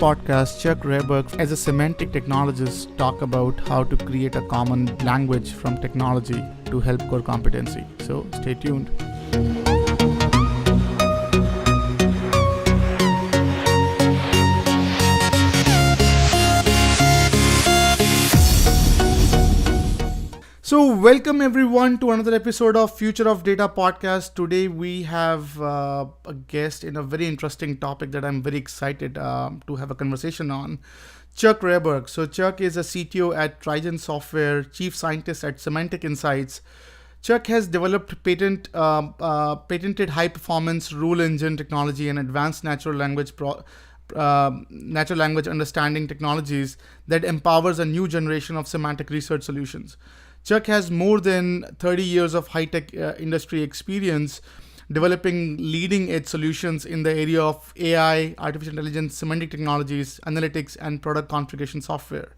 podcast, Chuck Rehberg, as a semantic technologist, talk about how to create a common language from technology to help core competency. So stay tuned. So welcome everyone to another episode of Future of Data podcast. Today we have a guest in a very interesting topic that I'm very excited to have a conversation on. Chuck Rehberg. So Chuck is a CTO at Trigent Software, chief scientist at Semantic Insights. Chuck has developed patented high-performance rule engine technology and advanced natural language understanding technologies that empowers a new generation of semantic research solutions. Chuck has more than 30 years of high-tech industry experience developing leading-edge solutions in the area of AI, artificial intelligence, semantic technologies, analytics, and product configuration software.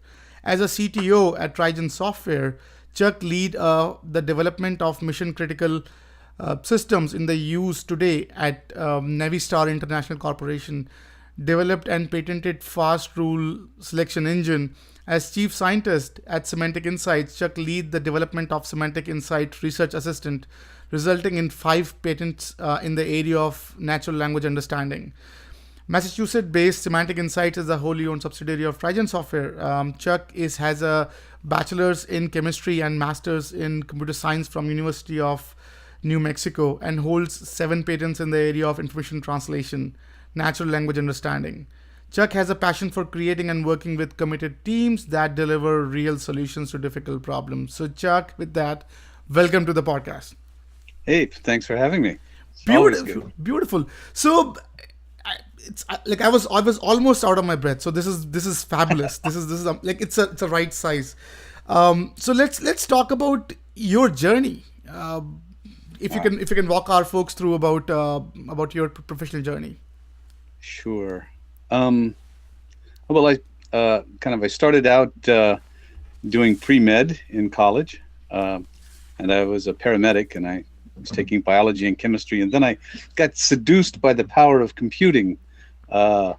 As a CTO at Trigent Software, Chuck leads the development of mission-critical systems in the use today at Navistar International Corporation, developed and patented fast rule selection engine. As chief scientist at Semantic Insights, Chuck leads the development of Semantic Insight Research Assistant, resulting in 5 patents in the area of natural language understanding. Massachusetts-based Semantic Insights is a wholly owned subsidiary of Trigent Software. Chuck has a bachelor's in chemistry and master's in computer science from University of New Mexico and holds 7 patents in the area of information translation, natural language understanding. Chuck has a passion for creating and working with committed teams that deliver real solutions to difficult problems. So Chuck, with that, welcome to the podcast. Hey, thanks for having me. Beautiful. So I was almost out of my breath. So this is fabulous. this is like it's a right size. So let's talk about your journey. If you can walk our folks through about your professional journey. Sure. Well, I started out doing pre-med in college, and I was a paramedic, and I was taking biology and chemistry, and then I got seduced by the power of computing to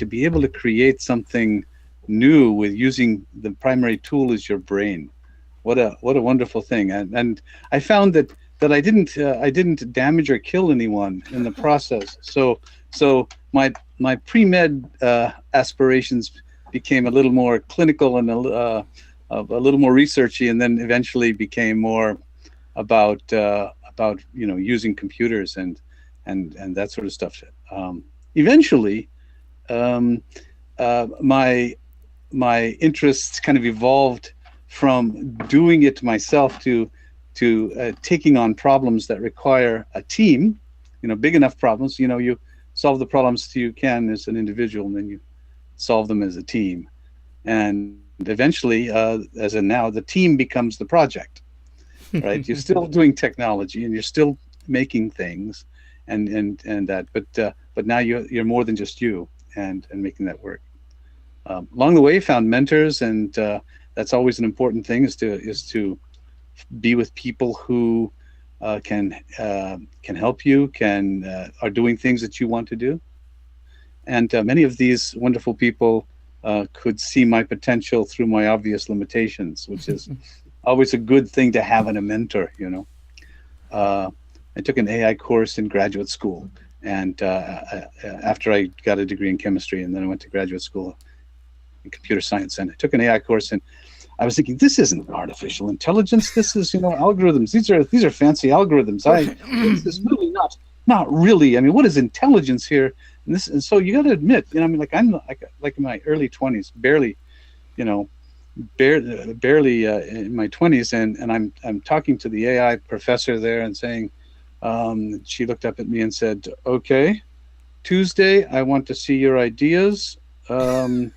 be able to create something new with using the primary tool is your brain. What a wonderful thing, and I found that I didn't damage or kill anyone in the process. So my pre-med aspirations became a little more clinical and a little more researchy, and then eventually became more about using computers and that sort of stuff. Eventually, my interests kind of evolved from doing it myself to taking on problems that require a team. Big enough problems. You solve the problems you can as an individual, and then you solve them as a team. And eventually, now, the team becomes the project, right? You're still doing technology, and you're still making things, and that. But now you're more than just you, and making that work. Along the way, found mentors, and that's always an important thing. Is to be with people who can help you, are doing things that you want to do, and many of these wonderful people could see my potential through my obvious limitations, which is always a good thing to have in a mentor. I took an AI course in graduate school, and after I got a degree in chemistry, and then I went to graduate school in computer science, and I took an AI course, and I was thinking, this isn't artificial intelligence. This is, algorithms. These are fancy algorithms. This is really not really. I mean, what is intelligence here? And so you got to admit, I'm in my early 20s, barely in my 20s, and I'm talking to the AI professor there and saying, she looked up at me and said, "Okay, Tuesday, I want to see your ideas in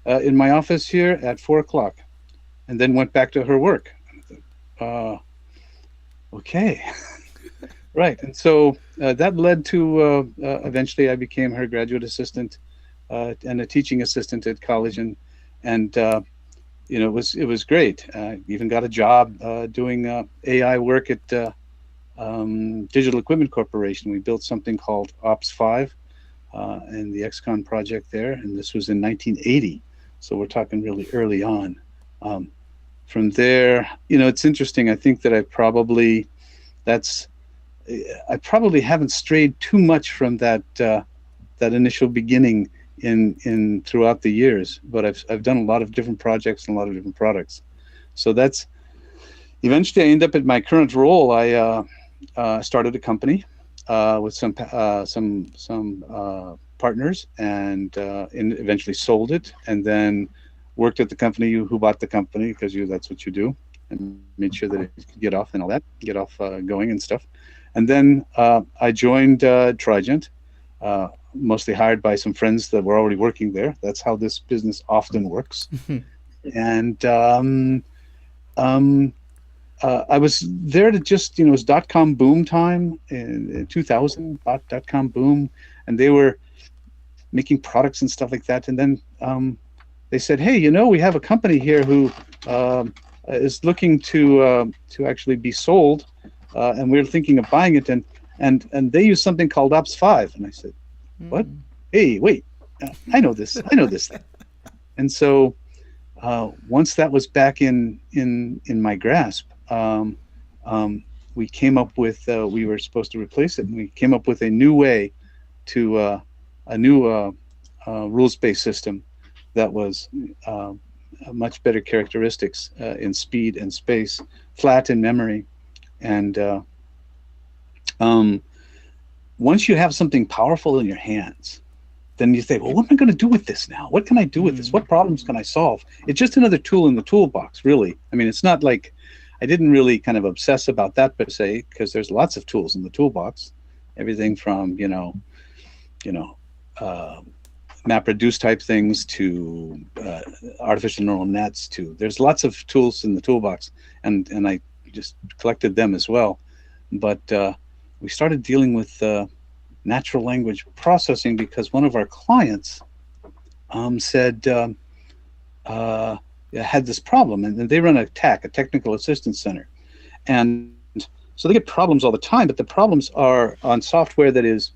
my office here at 4:00." And then went back to her work. Okay, right. And so that led to eventually I became her graduate assistant and a teaching assistant at college, and it was great. Even got a job doing AI work at Digital Equipment Corporation. We built something called Ops 5, and the XCon project there, and this was in 1980, so we're talking really early on. From there, it's interesting. I think that I probably haven't strayed too much from that initial beginning in throughout the years, but I've done a lot of different projects and a lot of different products. So that's eventually I end up at my current role. I started a company with some partners, and eventually sold it, and then worked at the company who bought the company, because that's what you do, and made sure that it could get off and all that, get off going and stuff. And then I joined Trigent, mostly hired by some friends that were already working there. That's how this business often works. And I was there to just, it was .com boom time in 2000, .com boom, and they were making products and stuff like that. And then they said, hey, we have a company here who is looking to actually be sold, and we're thinking of buying it, and they use something called Ops 5. And I said, what? Hey, wait, I know this. And so once that was back in my grasp, we came up with, we were supposed to replace it, and we came up with a new way to a new rules-based system that was much better characteristics in speed and space, flat in memory. And once you have something powerful in your hands, then you think, well, what am I going to do with this now? What can I do with this? What problems can I solve? It's just another tool in the toolbox, really. I mean, it's not like, I didn't really kind of obsess about that per se, because there's lots of tools in the toolbox. Everything from, MapReduce type things to artificial neural nets to, there's lots of tools in the toolbox, and I just collected them as well. But we started dealing with natural language processing because one of our clients said had this problem, and they run a TAC, a technical assistance center, and so they get problems all the time, but the problems are on software that is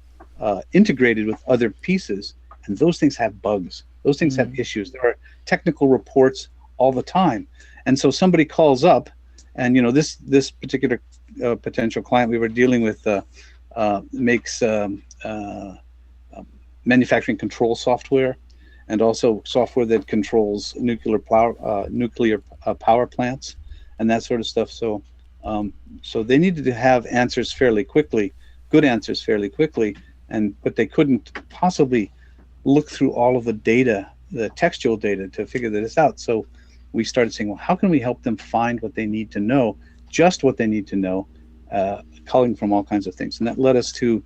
integrated with other pieces, and those things have bugs, those things have issues. There are technical reports all the time, and so somebody calls up, and this particular potential client we were dealing with makes manufacturing control software, and also software that controls nuclear power plants and that sort of stuff. So so they needed to have answers fairly quickly, good answers fairly quickly, but they couldn't possibly look through all of the data, the textual data, to figure this out. So we started saying, well, how can we help them find what they need to know, just what they need to know, calling from all kinds of things. And that led us to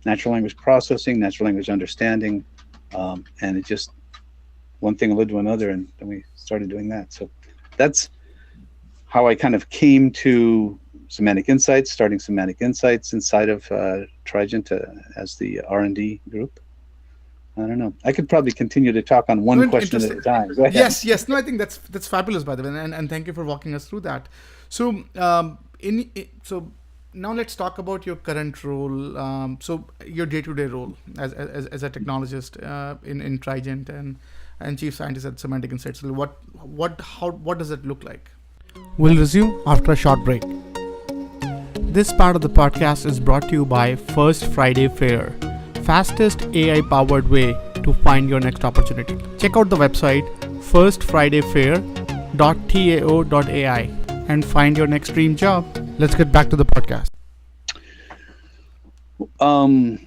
natural language processing, natural language understanding, and it just, one thing led to another, and then we started doing that. So that's how I kind of came to Semantic Insights, starting Semantic Insights inside of Trigent as the R&D group. I don't know. I could probably continue to talk on one question at a time. Go ahead. Yes. No, I think that's fabulous, by the way, and thank you for walking us through that. So, so now let's talk about your current role. So your day-to-day role as a technologist in Trigent and chief scientist at Semantic Insights. What does it look like? We'll resume after a short break. This part of the podcast is brought to you by First Friday Fair, fastest AI-powered way to find your next opportunity. Check out the website firstfridayfair.tao.ai and find your next dream job. Let's get back to the podcast.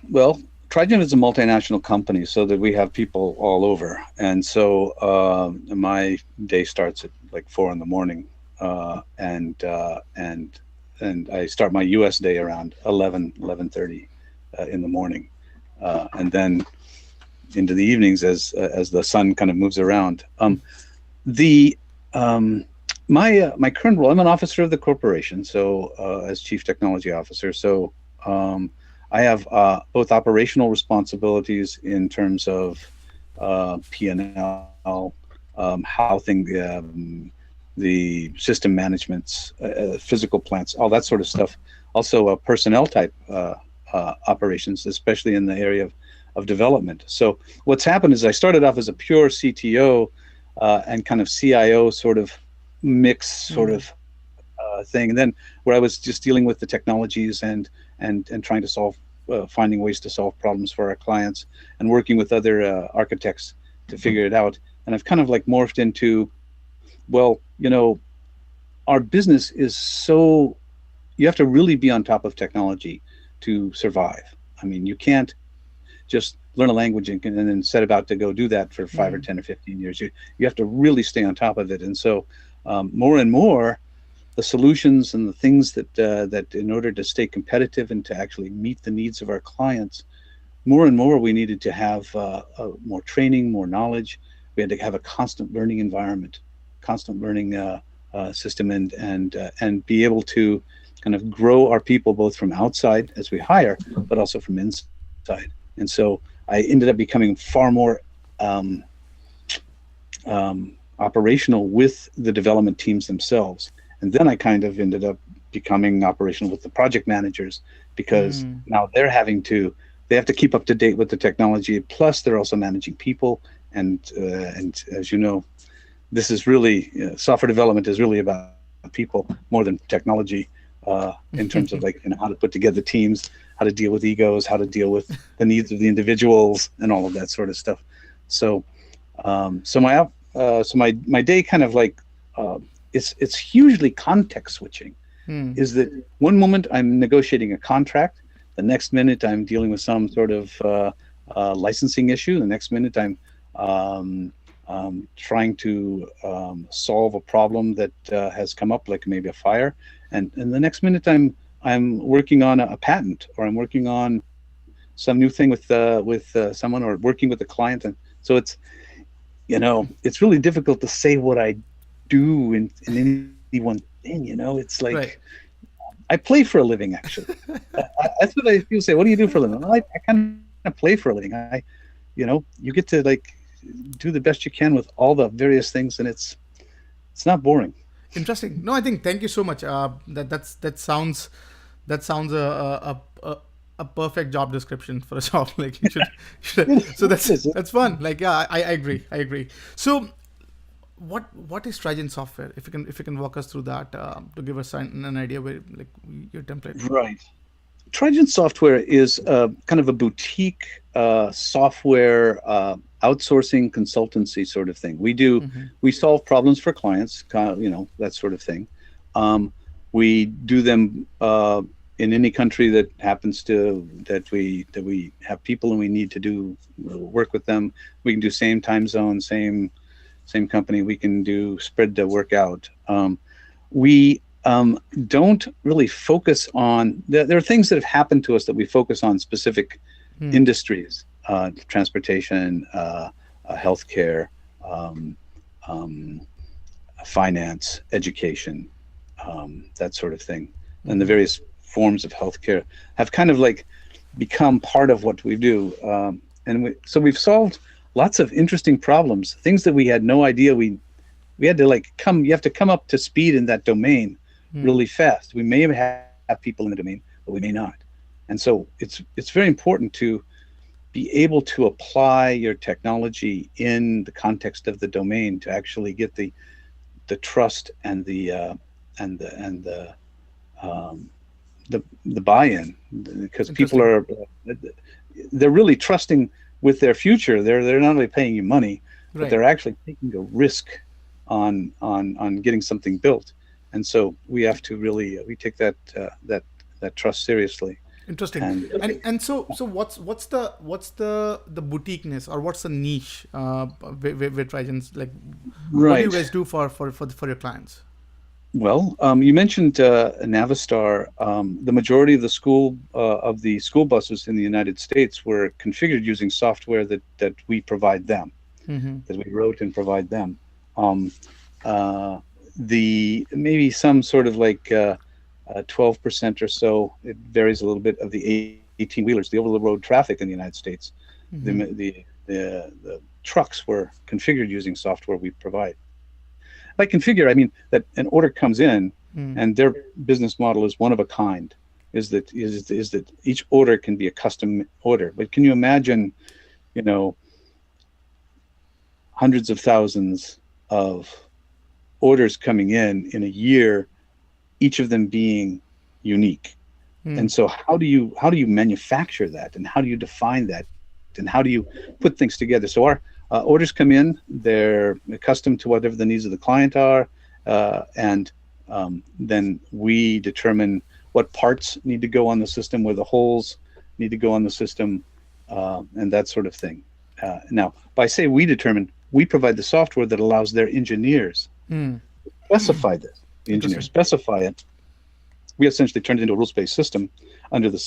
Well, Trigent is a multinational company, so that we have people all over. And so my day starts at like 4 a.m, and I start my U.S. day around 11:30 in the morning, and then into the evenings as the sun kind of moves around. My current role, I'm an officer of the corporation, so as chief technology officer. So I have both operational responsibilities in terms of P&L, how the system managements, physical plants, all that sort of stuff. Also personnel type operations, especially in the area of development. So what's happened is I started off as a pure CTO and kind of CIO sort of mix sort Mm. of thing, and then where I was just dealing with the technologies and trying to solve finding ways to solve problems for our clients and working with other architects to figure it out. And I've kind of like morphed into, well, our business is so, you have to really be on top of technology to survive. I mean, you can't just learn a language and then set about to go do that for 5 or Mm. 10 or 15 years. You have to really stay on top of it. And so more and more, the solutions and the things that in order to stay competitive and to actually meet the needs of our clients, more and more we needed to have more training, more knowledge. We had to have a constant learning environment, constant learning system, and be able to kind of grow our people both from outside as we hire, but also from inside. And so I ended up becoming far more um, operational with the development teams themselves. And then I kind of ended up becoming operational with the project managers, because Mm. now they have to keep up to date with the technology. Plus, they're also managing people. And as you know, this is really software development is really about people more than technology, in terms of like how to put together teams, how to deal with egos, how to deal with the needs of the individuals, and all of that sort of stuff. So my day kind of like it's hugely context switching. Mm. Is that one moment I'm negotiating a contract, the next minute I'm dealing with some sort of licensing issue, the next minute I'm trying to solve a problem that has come up, like maybe a fire, and the next minute I'm working on a patent, or I'm working on some new thing with someone, or working with a client. And so it's really difficult to say what I do in any one thing. It's like Right. I play for a living, actually. That's what I people say. What do you do for a living? Well, I kind of play for a living. You get to like do the best you can with all the various things, and it's not boring. Interesting. No, I think thank you so much. That sounds a perfect job description for a job. Like so It is. that's fun. Like yeah, I agree. I agree. So what is Trigent software? If you can walk us through that to give us an idea where like your template. Right. Trigent Software is kind of a boutique software outsourcing consultancy sort of thing. Mm-hmm. We solve problems for clients, that sort of thing. We do them in any country that happens to that we have people and we need to do work with them. We can do same time zone, same company. We can do spread the work out. We don't really focus on. There are things that have happened to us that we focus on specific Hmm. industries, transportation, healthcare, um, um, finance, education, that sort of thing, and the Mm-hmm. various forms of healthcare have kind of like become part of what we do. So we've solved lots of interesting problems, things that we had no idea we had to like come. You have to come up to speed in that domain Hmm. really fast. We may have people in the domain, but we may not. And so it's very important to be able to apply your technology in the context of the domain to actually get the trust and um, the buy-in, because people Interesting. are they're really trusting with their future. They're not only paying you money, but Right. they're actually taking a risk on getting something built. And so we have to really we take that trust seriously. Interesting. And And so what's the boutiqueness, or what's the niche with Trigent's, like what do you right. guys do for your clients? Well, you mentioned Navistar. The majority of the school buses in the United States were configured using software that we provide them, Mm-hmm. that we wrote and provide them. Um, uh, the maybe some sort of like 12% or so. It varies a little bit of the 18 wheelers, the over the road traffic in the United States. Mm-hmm. The trucks were configured using software we provide. By configure, I mean that an order comes in Mm. and their business model is one of a kind. is that each order can be a custom order. But can you imagine, you know, hundreds of thousands of orders coming in a year, each of them being unique? Hmm. And so how do you manufacture that, and how do you define that, and how do you put things together? So our orders come in, they're accustomed to whatever the needs of the client are, and then we determine what parts need to go on the system, where the holes need to go on the system, and that sort of thing. Now, by say we determine, we provide the software that allows their engineers Hmm. specify this. The engineers Interesting. specify it. We essentially turn it into a rules-based system under the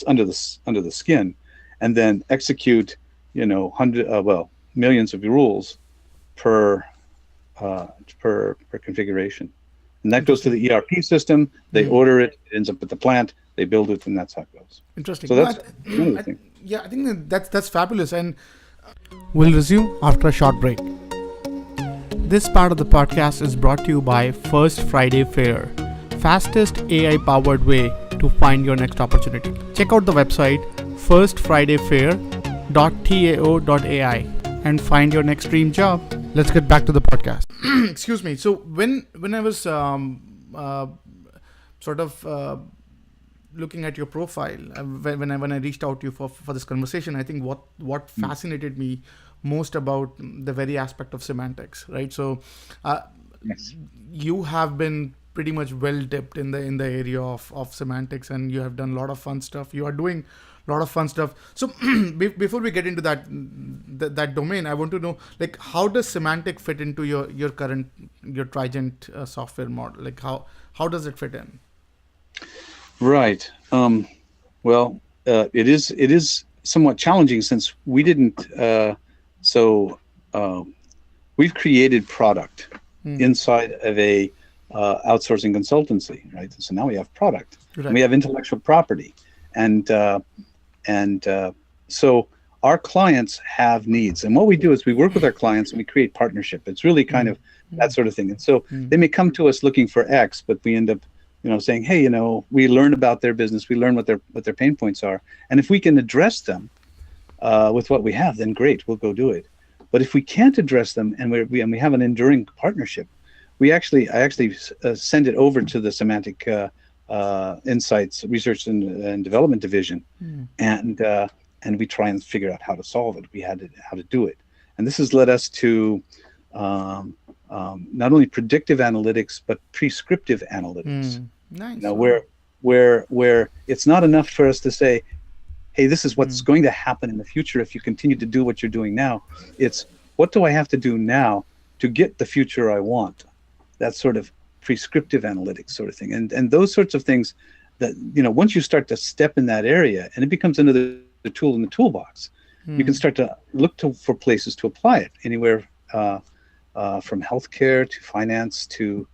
skin, and then execute, millions of rules per per configuration, and that goes to Interesting. the ERP system. They Hmm. order it. It ends up at the plant. They build it, and that's how it goes. Interesting. So No, that's one of the I, things. yeah, I think that's fabulous, and we'll resume after a short break. This part of the podcast is brought to you by First Friday Fair, fastest AI powered way to find your next opportunity. Check out the website firstfridayfair.tao.ai and find your next dream job. Let's get back to the podcast. Excuse me. So when I was sort of looking at your profile, when I reached out to you for this conversation, I think what fascinated me most about the very aspect of semantics, right? So Yes. you have been pretty much well dipped in the area of semantics, and you have done a lot of fun stuff. You are doing a lot of fun stuff. So before we get into that domain, I want to know, like, how does semantic fit into your current your Trigent software model? Like, how does it fit in? Right. Well, it is somewhat challenging, since we didn't. So we've created product Hmm. inside of a outsourcing consultancy, right? So now we have product, and we Right. have intellectual property, and so our clients have needs, and what we do is we work with our clients and we create partnership. It's really kind Hmm. of that sort of thing. And so Hmm. they may come to us looking for X, but we end up, saying, hey, we learn about their business, we learn what their pain points are, and if we can address them with what we have, then great, we'll go do it. But if we can't address them, and we have an enduring partnership, I actually send it over to the Semantic Insights Research and Development Division, Hmm. and we try and figure out how to solve it. How to do it, and this has led us to not only predictive analytics but prescriptive analytics. Hmm. Nice. Now, Wow. where it's not enough for us to say, hey, this is what's Hmm. going to happen in the future if you continue to do what you're doing now. It's, what do I have to do now to get the future I want? That sort of prescriptive analytics sort of thing. And those sorts of things that, once you start to step in that area, and it becomes another tool in the toolbox, you can Hmm. start to look for places to apply it, anywhere from healthcare to finance to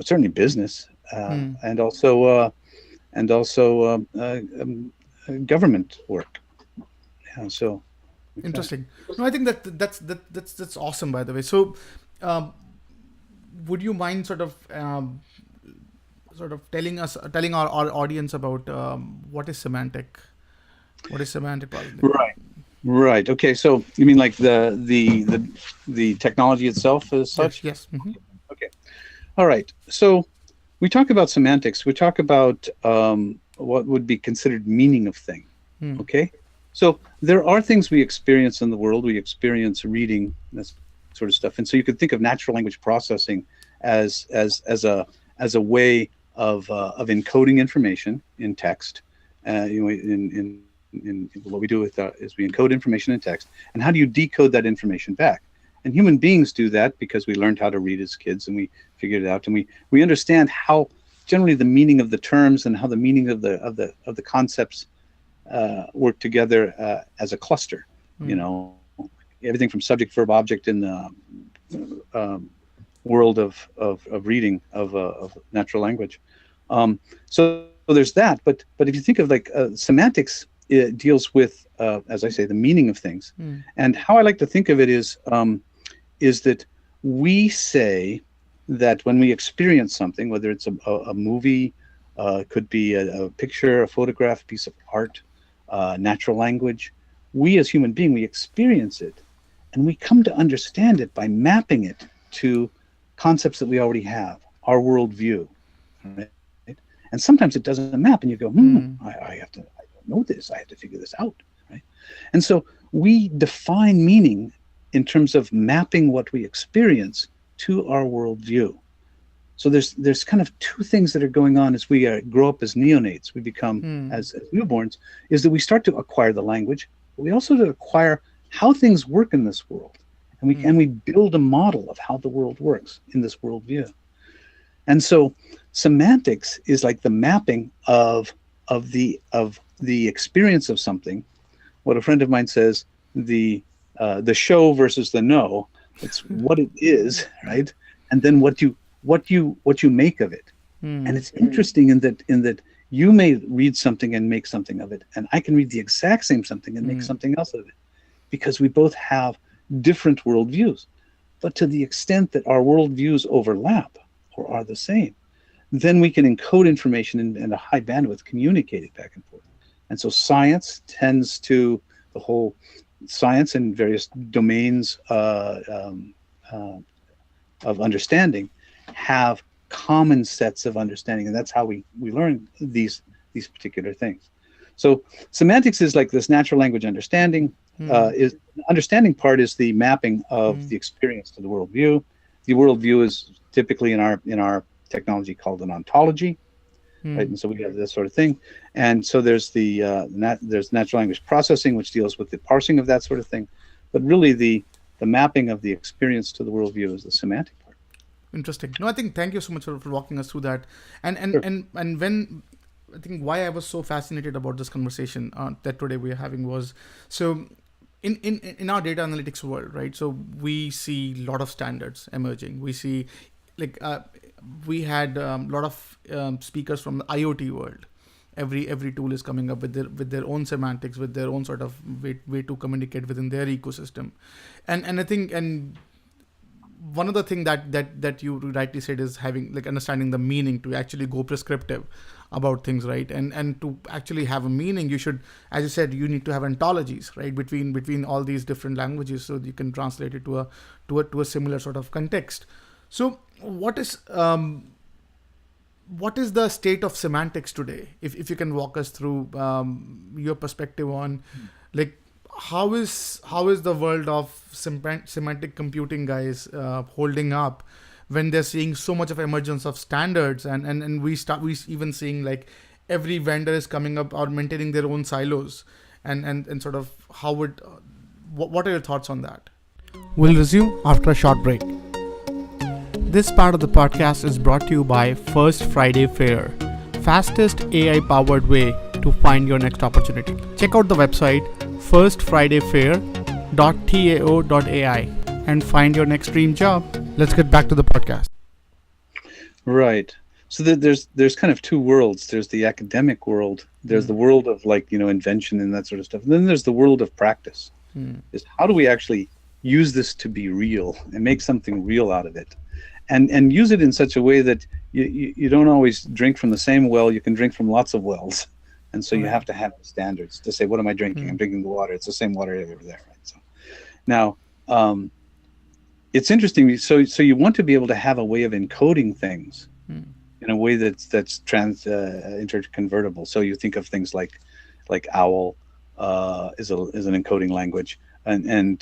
certainly business, Hmm. and also government work. Yeah, so like that. Interesting. No, I think that's awesome. By the way, so um, would you mind sort of telling our audience about what is semantic? What is semantic processing? Right. Right. Okay. So you mean like the technology itself as Yes. such? Yes. Hmm. Okay. All right. So we talk about semantics. We talk about what would be considered meaning of thing. Hmm. Okay. So there are things we experience in the world. We experience reading, that sort of stuff, and so you could think of natural language processing as a way of encoding information in text. In what we do with is we encode information in text, and how do you decode that information back? And human beings do that because we learned how to read as kids, and we figured it out, and we understand how generally the meaning of the terms and how the meaning of the concepts work together as a cluster. You Hmm. know, everything from subject, verb, object in the world of reading of natural language. So there's that. But if you think of like semantics, it deals with, as I say, the meaning of things. Hmm. And how I like to think of it is that we say that when we experience something, whether it's a movie could be a picture, a photograph, a piece of art, natural language. We as human beings, we experience it, and we come to understand it by mapping it to concepts that we already have, our worldview, right? And sometimes it doesn't map, and you go, Hmm. I don't know this. I have to figure this out, right? And so we define meaning in terms of mapping what we experience to our worldview. So there's kind of two things that are going on as we grow up as neonates. We become Hmm. as newborns, is that we start to acquire the language, but we also to acquire how things work in this world, and Hmm. we build a model of how the world works in this worldview. And so semantics is like the mapping of the experience of something. What a friend of mine says, the show versus the know. It's what it is, right? And then what you make of it. And Hmm. it's interesting in that you may read something and make something of it, and I can read the exact same something and make Hmm. something else of it, because we both have different worldviews. But to the extent that our worldviews overlap or are the same, then we can encode information in a high bandwidth, communicate it back and forth. And so science tends to, the whole science and various domains uh, of understanding have common sets of understanding, and that's how we learn these particular things. So semantics is like this natural language understanding. Hmm. Is understanding part is the mapping of Hmm. the experience to the worldview. The worldview is typically in our technology called an ontology, right? Hmm. And so we have this sort of thing. And so there's there's natural language processing, which deals with the parsing of that sort of thing. But really, the mapping of the experience to the worldview is the semantic part. Interesting. No, I think thank you so much for walking us through that. Sure. And when I think why I was so fascinated about this conversation that today we are having was so in our data analytics world, right? So we see a lot of standards emerging. We see like we had a lot of speakers from the IoT world. Every tool is coming up with their own semantics, with their own sort of way to communicate within their ecosystem, and I think and one of the thing that you rightly said is having like understanding the meaning to actually go prescriptive about things, right? And to actually have a meaning, you should, as you said, you need to have ontologies, right, between all these different languages, so you can translate it to a similar sort of context. So what is the state of semantics today? If you can walk us through your perspective on like how is the world of semantic computing guys holding up when they're seeing so much of emergence of standards, and we even seeing like every vendor is coming up or maintaining their own silos, and sort of how would what are your thoughts on that? We'll resume after a short break. This part of the podcast is brought to you by First Friday Fair, fastest AI powered way to find your next opportunity. Check out the website firstfridayfair.tao.ai and find your next dream job. Let's get back to the podcast. Right. So there's kind of two worlds. There's the academic world. There's the Hmm. world of, like, invention and that sort of stuff. And then there's the world of practice. Hmm. Is how do we actually use this to be real and make something real out of it, and use it in such a way that you don't always drink from the same well. You can drink from lots of wells, and so you Right. have to have standards to say, what am I drinking? Hmm. I'm drinking the water. It's the same water over there, right? So now, it's interesting. So you want to be able to have a way of encoding things Hmm. in a way that's interconvertible. So you think of things like OWL is an encoding language, and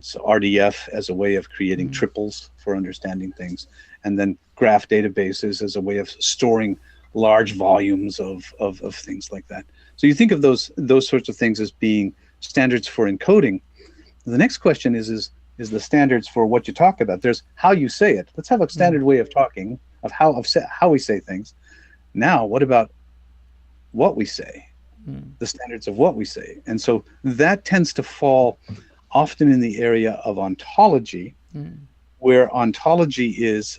so RDF as a way of creating Hmm. triples for understanding things, and then graph databases as a way of storing large volumes of things like that. So you think of those sorts of things as being standards for encoding. The next question is the standards for what you talk about. There's how you say it. Let's have a Hmm. standard way of talking of how we say things. Now, what about what we say? Hmm. The standards of what we say. And so that tends to fall often in the area of ontology, Hmm. where ontology is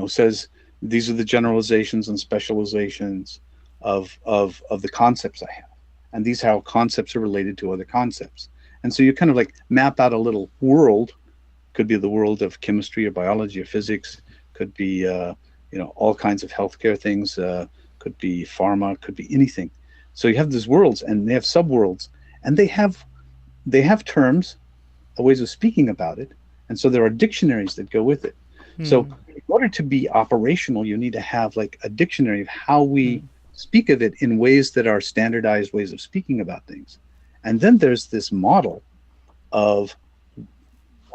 says these are the generalizations and specializations of the concepts I have, and these how concepts are related to other concepts. And so you kind of like map out a little world. Could be the world of chemistry or biology or physics. Could be all kinds of healthcare things, could be pharma, could be anything. So you have these worlds, and they have subworlds, and they have terms, ways of speaking about it, and so there are dictionaries that go with it. So Hmm. in order to be operational, you need to have like a dictionary of how we Hmm. speak of it in ways that are standardized ways of speaking about things. And then there's this model of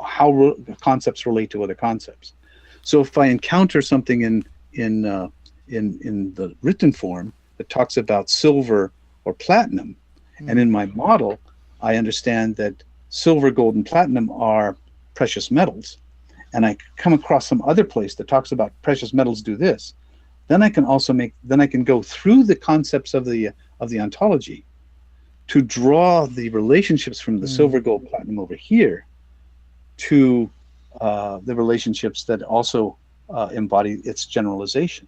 how concepts relate to other concepts. So if I encounter something in the written form that talks about silver or platinum, and in Hmm. my model, I understand that silver, gold, and platinum are precious metals, and I come across some other place that talks about precious metals do this, then I can go through the concepts of the ontology to draw the relationships from the silver, Hmm. gold, platinum over here to the relationships that also embody its generalization.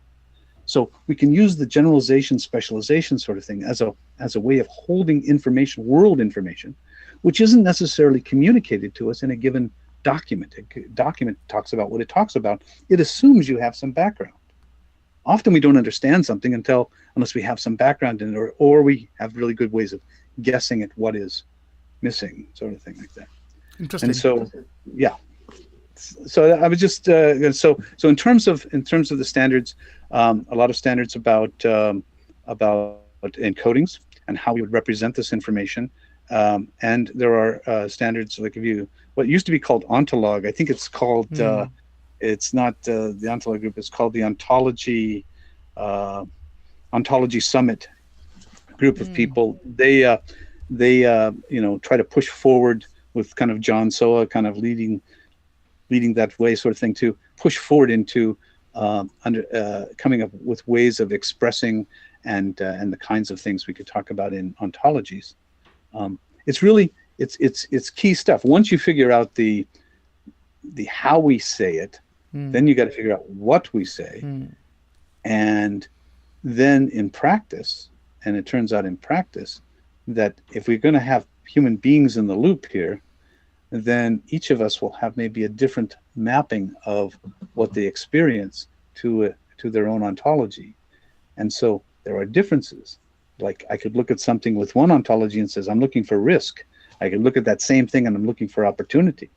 So we can use the generalization specialization sort of thing as a way of holding information, world information, which isn't necessarily communicated to us in a given document. A document talks about what it talks about. It assumes you have some background. Often we don't understand something unless we have some background in it, or we have really good ways of guessing at what is missing, sort of thing like that. And Interesting. so, yeah, so I was just so in terms of the standards, a lot of standards about encodings and how we would represent this information, and there are standards like if you what used to be called ontolog. I think it's called Hmm. it's not the ontolog group. It's called the uh, ontology summit group of Hmm. people. They try to push forward with kind of John Soa kind of leading that way, sort of thing, to push forward into coming up with ways of expressing and the kinds of things we could talk about in ontologies. It's really it's key stuff. Once you figure out the how we say it, then Hmm. you got to figure out what we say, Hmm. and then in practice, and it turns out in practice that if we're going to have human beings in the loop here, then each of us will have maybe a different mapping of what they experience to their own ontology. And so there are differences. Like I could look at something with one ontology and says, I'm looking for risk. I could look at that same thing and I'm looking for opportunity.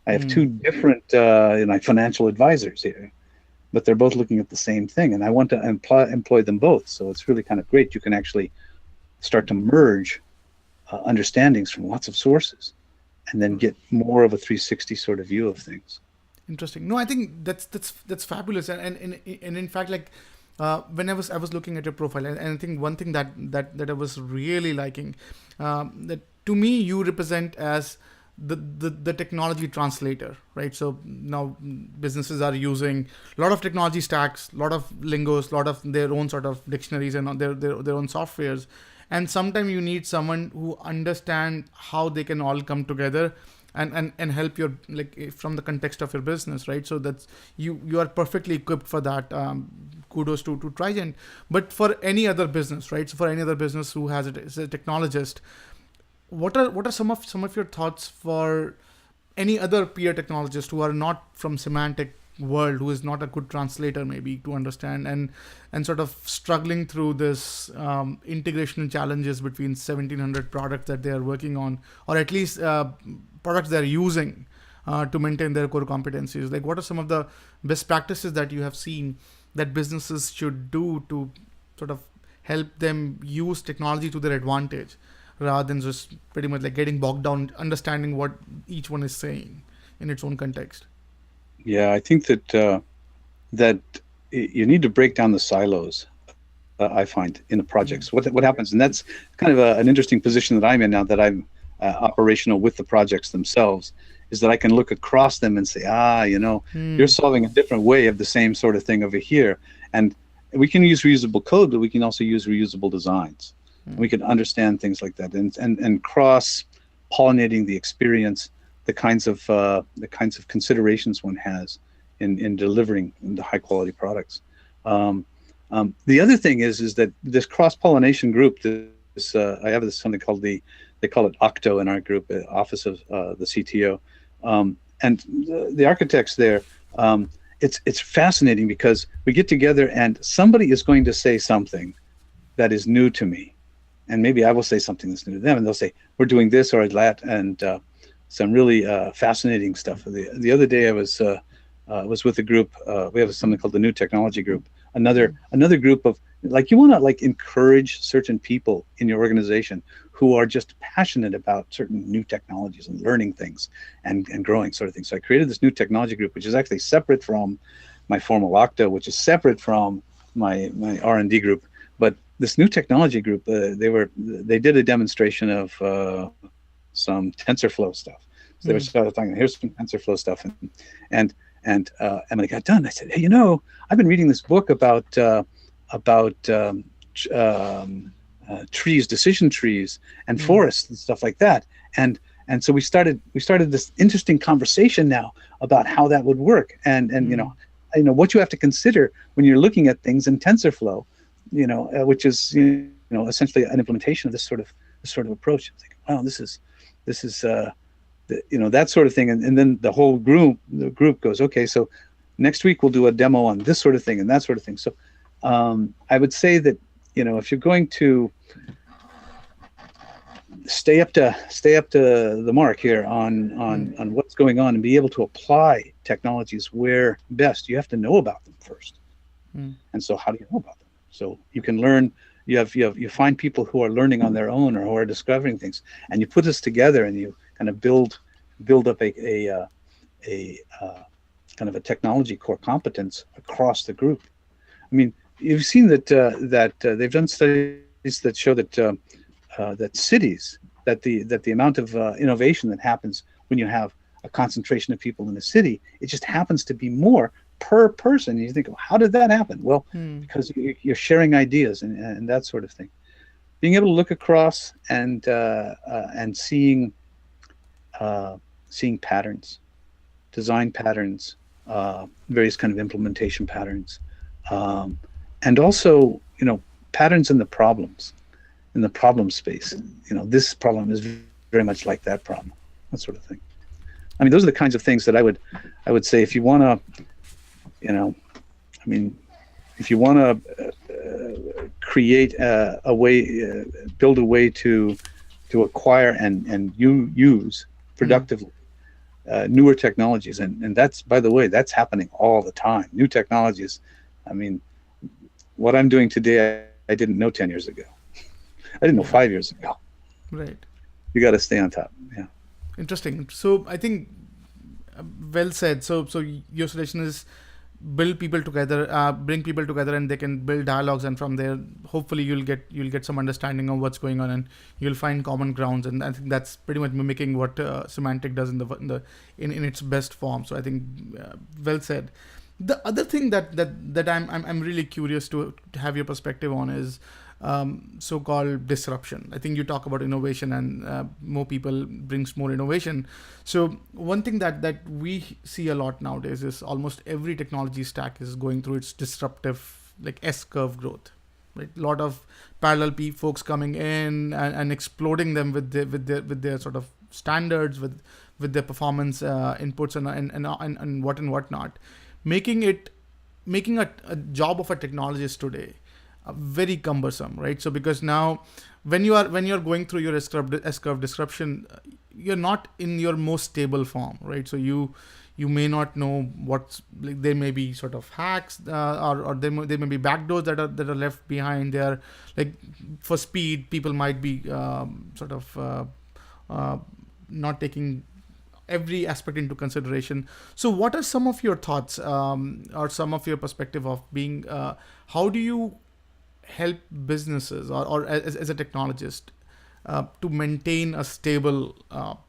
I have two Hmm. different financial advisors here, but they're both looking at the same thing. And I want to employ them both. So it's really kind of great. You can actually start to merge understandings from lots of sources and then get more of a 360 sort of view of things. Interesting. No, I think that's fabulous, and in fact, like when I was looking at your profile, and I think one thing that I was really liking, that to me you represent as the technology translator, right? So now businesses are using a lot of technology stacks, a lot of lingos, a lot of their own sort of dictionaries and their own softwares, and sometimes you need someone who understand how they can all come together and help your like from the context of your business, right? So that's you are perfectly equipped for that. Kudos to Trigent. But for any other business, right? So for any other business who has it as a technologist, what are some of your thoughts for any other peer technologist who are not from semantic world, who is not a good translator maybe to understand and sort of struggling through this integration challenges between 1700 products that they are working on, or at least products they're using to maintain their core competencies? Like what are some of the best practices that you have seen that businesses should do to sort of help them use technology to their advantage rather than just pretty much like getting bogged down understanding what each one is saying in its own context? Yeah, I think that you need to break down the silos. I find in the projects, what happens, and that's kind of an interesting position that I'm in now that I'm operational with the projects themselves, is that I can look across them and say, you're Hmm. solving a different way of the same sort of thing over here, and we can use reusable code, but we can also use reusable designs. And we Hmm. can understand things like that, and cross pollinating the experience, the kinds of considerations one has in delivering the high quality products. The other thing is that this cross pollination group, I have this something called they call it Octo in our group, Office of the CTO, and the architects there. it's fascinating because we get together and somebody is going to say something that is new to me, and maybe I will say something that's new to them, and they'll say we're doing this or that, and some really fascinating stuff. The other day I was with a group. We have something called the New Technology Group. Another group of, like, you want to like encourage certain people in your organization who are just passionate about certain new technologies and learning things and growing sort of things. So I created this New Technology Group, which is actually separate from my formal Okta, which is separate from my R&D group. But this New Technology Group, they did a demonstration of some TensorFlow stuff. So they were started talking, here's some TensorFlow stuff, and when it got done, I said, hey, I've been reading this book about trees, decision trees, and forests and stuff like that, and so we started this interesting conversation now about how that would work, and what you have to consider when you're looking at things in TensorFlow, which is essentially an implementation of this sort of approach. I think, wow, this is that sort of thing, and then the group goes, okay, so next week we'll do a demo on this sort of thing and that sort of thing. So I would say that if you're going to stay up to the mark here on what's going on and be able to apply technologies where best, you have to know about them first. And so how do you know about them? So you can learn. You find people who are learning on their own or who are discovering things, and you put this together and you kind of build up a kind of a technology core competence across the group. I mean, you've seen that they've done studies that show that cities, that the amount of innovation that happens when you have a concentration of people in a city, it just happens to be more per person. You think, well, how did that happen? Well, because you're sharing ideas and that sort of thing. Being able to look across and seeing patterns, design patterns, various kind of implementation patterns, and also patterns in the problem space. This problem is very much like that problem, that sort of thing. I mean, those are the kinds of things that I would say if you want to, if you want to create a way, build a way to acquire and use productively newer technologies, and that's, by the way, that's happening all the time. New technologies. I mean, what I'm doing today, I didn't know 10 years ago. I didn't know 5 years ago. Right. You got to stay on top. Yeah. Interesting. So I think, well said. So your suggestion is build people together, bring people together, and they can build dialogues, and from there, hopefully, you'll get some understanding of what's going on, and you'll find common grounds. And I think that's pretty much mimicking what Semantic does in its best form. So I think, well said. The other thing that I'm really curious to have your perspective on is so-called disruption. I think you talk about innovation, and more people brings more innovation. So one thing that we see a lot nowadays is almost every technology stack is going through its disruptive, like S-curve growth. Right, a lot of parallel folks coming in and exploding them with their sort of standards, with their performance inputs and whatnot, making a job of a technologist today very cumbersome, right? So because now when you're going through your S-curve disruption, you're not in your most stable form, right? So you may not know what's, like, there may be sort of hacks or there may be backdoors that are left behind there. Like, for speed, people might be not taking every aspect into consideration. So what are some of your thoughts or some of your perspective of being how do you help businesses or as a technologist to maintain a stable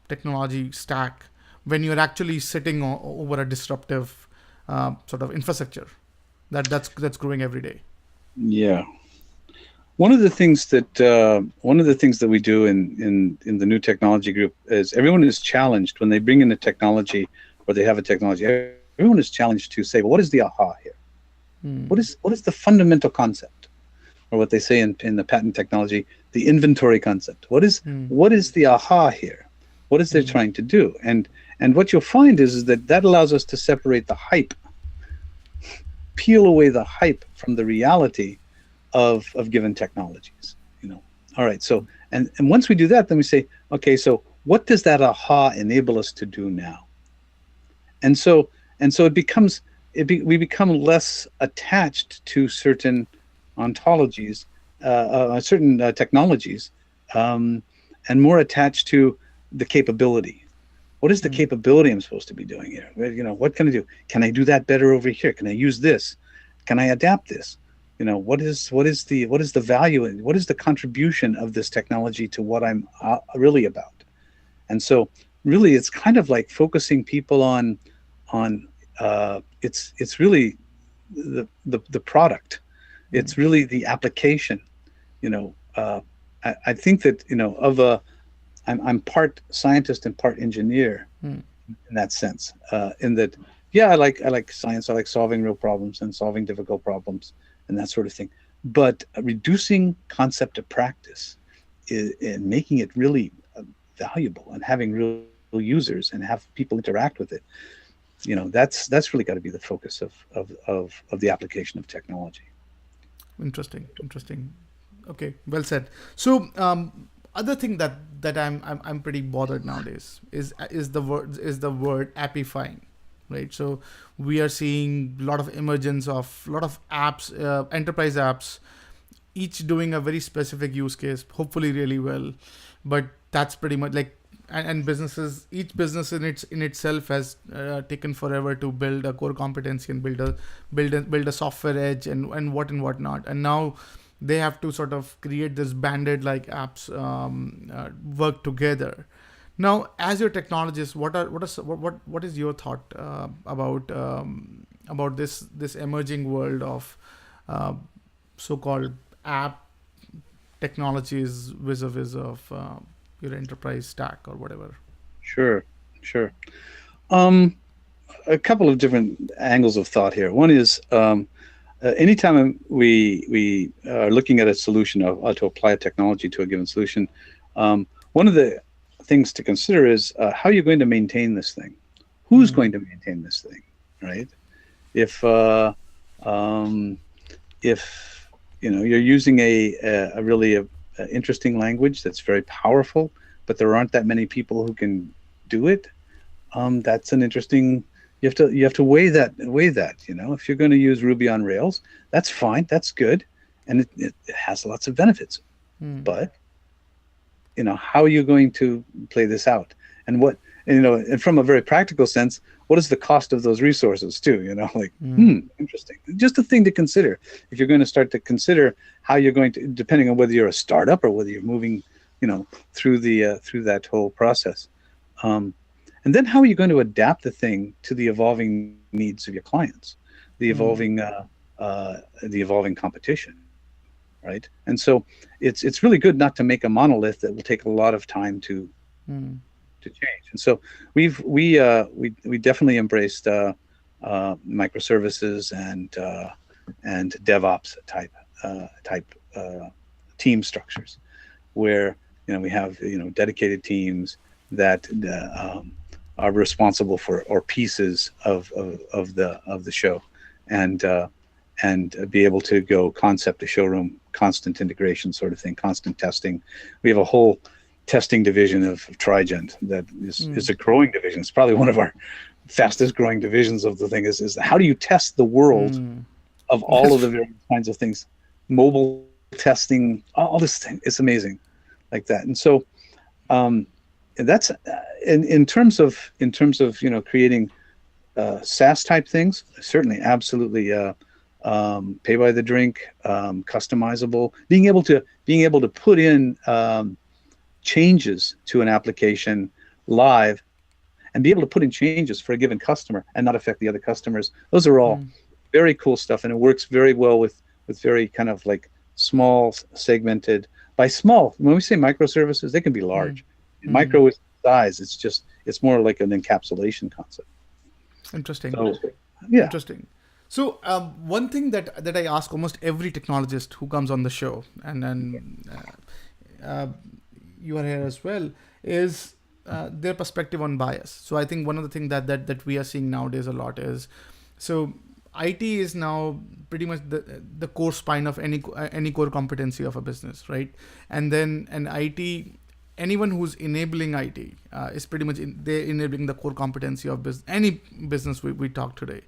technology stack when you're actually sitting over a disruptive sort of infrastructure that's growing every day? Yeah. One of the things that we do in the New Technology Group is everyone is challenged when they bring in a technology or they have a technology. Everyone is challenged to say, well, what is the aha here? What is the fundamental concept? Or what they say in the patent technology, the inventory concept. What is the aha here? What is they trying to do? And what you'll find is that allows us to separate the hype peel away the hype from the reality of given technologies. All right. So and once we do that, then we say, okay, so what does that aha enable us to do now? And so it becomes we become less attached to certain ontologies, certain technologies, and more attached to the capability. What is the capability I'm supposed to be doing here? What can I do? Can I do that better over here? Can I use this? Can I adapt this? What is the value and what is the contribution of this technology to what I'm really about? And so really it's kind of like focusing people on it's really the product. It's really the application. I think that I'm part scientist and part engineer in that sense. In that, yeah, I like science. I like solving real problems and solving difficult problems and that sort of thing. But reducing concept to practice and making it really valuable and having real users and have people interact with it, that's really got to be the focus of the application of technology. Interesting. Okay, well said. So, other thing that I'm pretty bothered nowadays is the word appifying, right? So we are seeing a lot of emergence of a lot of apps, enterprise apps, each doing a very specific use case, hopefully really well, but that's pretty much like and businesses, each business in itself has taken forever to build a core competency and build a software edge and whatnot, and now they have to sort of create this banded like apps, work together. Now, as your technologist, what is your thought about this emerging world of so-called app technologies vis-a-vis of your enterprise stack or whatever? Sure. A couple of different angles of thought here. One is anytime we are looking at a solution to apply a technology to a given solution, one of the things to consider is how you're going to maintain this thing. Who's going to maintain this thing, right? If you're using a really interesting language that's very powerful, but there aren't that many people who can do it, that's an interesting. You have to weigh that. If you're going to use Ruby on Rails, that's fine, that's good, and it has lots of benefits. But how are you going to play this out? And and from a very practical sense, what is the cost of those resources too? Interesting. Just a thing to consider if you're going to start to consider how you're going to, depending on whether you're a startup or whether you're moving, through that whole process. And then how are you going to adapt the thing to the evolving needs of your clients, the evolving competition, right? And so it's really good not to make a monolith that will take a lot of time to change. And so we definitely embraced microservices and DevOps type team structures, where we have dedicated teams that are responsible for or pieces of the show, and be able to go concept to showroom, constant integration sort of thing, constant testing. We have a whole testing division of Trigent that is a growing division. It's probably one of our fastest growing divisions of the thing is how do you test the world of all of the various kinds of things, mobile testing, all this thing. It's amazing like that. And so that's in terms of creating SaaS type things, certainly, absolutely, pay by the drink, customizable, being able to put in changes to an application live and be able to put in changes for a given customer and not affect the other customers. Those are all very cool stuff, and it works very well with very kind of like small, segmented. By small, when we say microservices, they can be large. Micro is size. It's more like an encapsulation concept. Interesting. So, yeah. Interesting. So one thing that I ask almost every technologist who comes on the show, and then you are here as well, is their perspective on bias. So I think one of the things that we are seeing nowadays a lot is, so IT is now pretty much the core spine of any core competency of a business, right? And then an IT, anyone who's enabling IT is pretty much they're enabling the core competency of any business we talk today.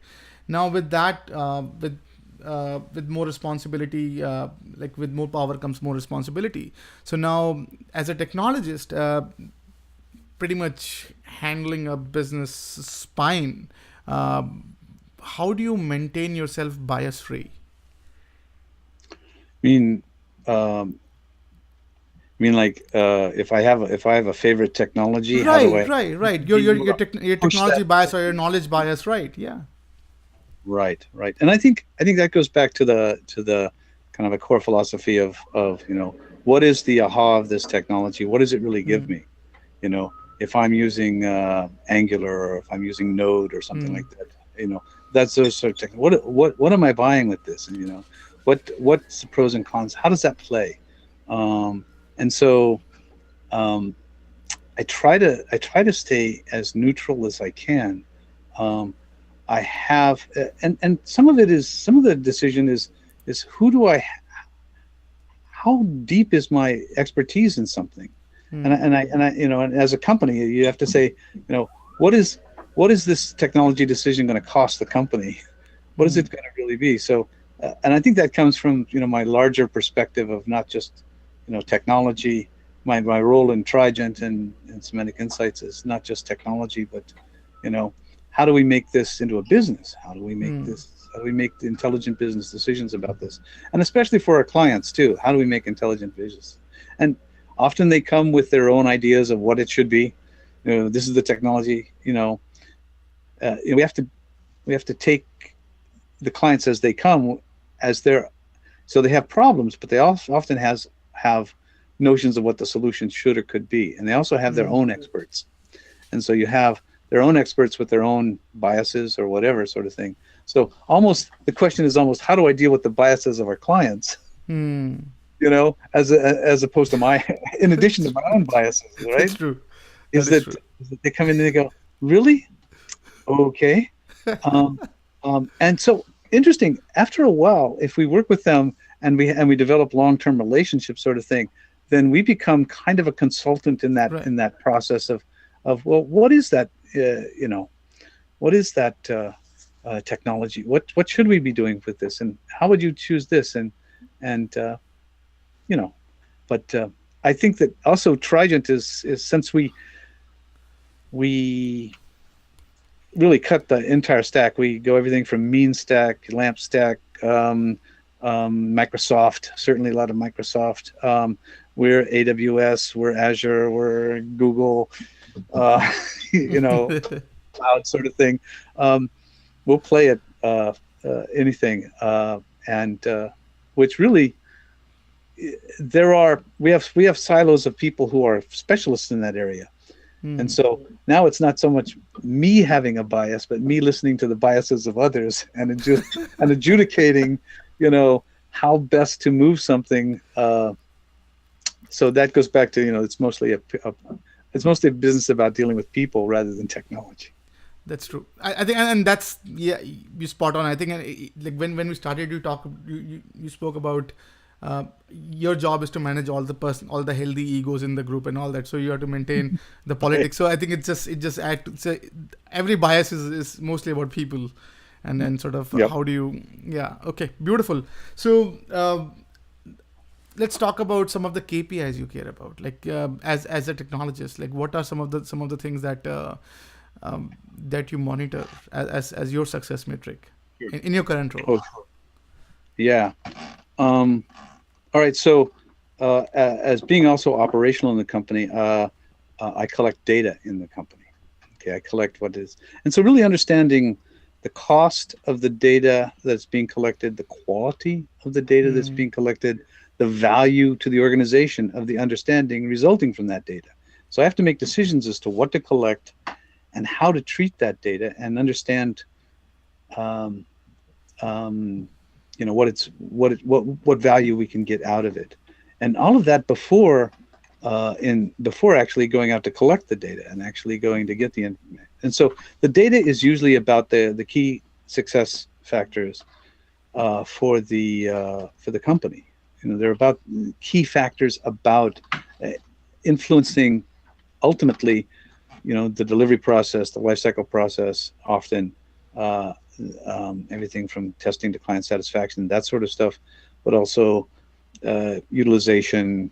Now with that, with more responsibility, like with more power comes more responsibility. So now, as a technologist, pretty much handling a business spine, uh, how do you maintain yourself bias free? I mean, um, like if I have a favorite technology, how do Right, I right, right. be able to Your push technology that? bias or your knowledge bias, right? Yeah. Right, right. And I think that goes back to the kind of a core philosophy of what is the aha of this technology? What does it really give Hmm. me? If I'm using Angular or if I'm using Node or something Hmm. like that, that's those sort of what am I buying with this? And what's the pros and cons? How does that play? And so um, I try to stay as neutral as I can. Um, I have, and some of the decision is who do I, how deep is my expertise in something, Hmm. and as a company, you have to say, what is this technology decision going to cost the company? What is Hmm. it going to really be? So, and I think that comes from my larger perspective of not just technology. My role in Trigent and Semantic Insights is not just technology, but you know how do we make this into a business? Hmm. How do we make the intelligent business decisions about this? And especially for our clients too, how do we make intelligent business? And often they come with their own ideas of what it should be. This is the technology. We have to take the clients as they come, as they're so they have problems, but they also often have notions of what the solution should or could be, and they also have their Hmm. own experts. And so you have their own experts with their own biases or whatever sort of thing. So almost the question is almost how do I deal with the biases of our clients, Hmm. as opposed to my, in addition to my own biases, right? That's true. That Is is that, true. they come in and they go, really? Okay. Um, and so interesting. After a while, if we work with them and we develop long-term relationships, sort of thing, then we become kind of a consultant Right. in that process of well, what is that? What is that technology? What should we be doing with this? And how would you choose this? And you know, but I think that also Trigent is since we really cut the entire stack. We go everything from mean stack, lamp stack, Microsoft, certainly a lot of Microsoft. We're AWS, we're Azure, we're Google, uh, you know, cloud sort of thing. Um, we'll play at anything, and which really we have silos of people who are specialists in that area. And Hmm. so now it's not so much me having a bias, but me listening to the biases of others and adjudicating, how best to move something. So that goes back to, it's mostly a business about dealing with people rather than technology. That's true. I think, and that's, yeah, you spot on. I think, like when we started, you spoke about your job is to manage all the healthy egos in the group and all that. So you have to maintain the Right. politics. So I think it just add so every bias is mostly about people, and then sort of Yep. how do you, yeah, okay, beautiful. So let's talk about some of the KPIs you care about, like as a technologist, like what are some of the things that that you monitor as your success metric in your current role. Oh, yeah. Um, all right. So, as being also operational in the company, I collect data in the company. Okay, I collect what is, and so really understanding the cost of the data that's being collected, the quality of the data that's Hmm. being collected, the value to the organization of the understanding resulting from that data. So I have to make decisions as to what to collect and how to treat that data and understand, um, um, what value we can get out of it, and all of that before actually going out to collect the data and actually going to get the information. And so the data is usually about the key success factors for the company. They're about key factors about influencing ultimately, the delivery process, the lifecycle process, often uh, everything from testing to client satisfaction, that sort of stuff, but also utilization,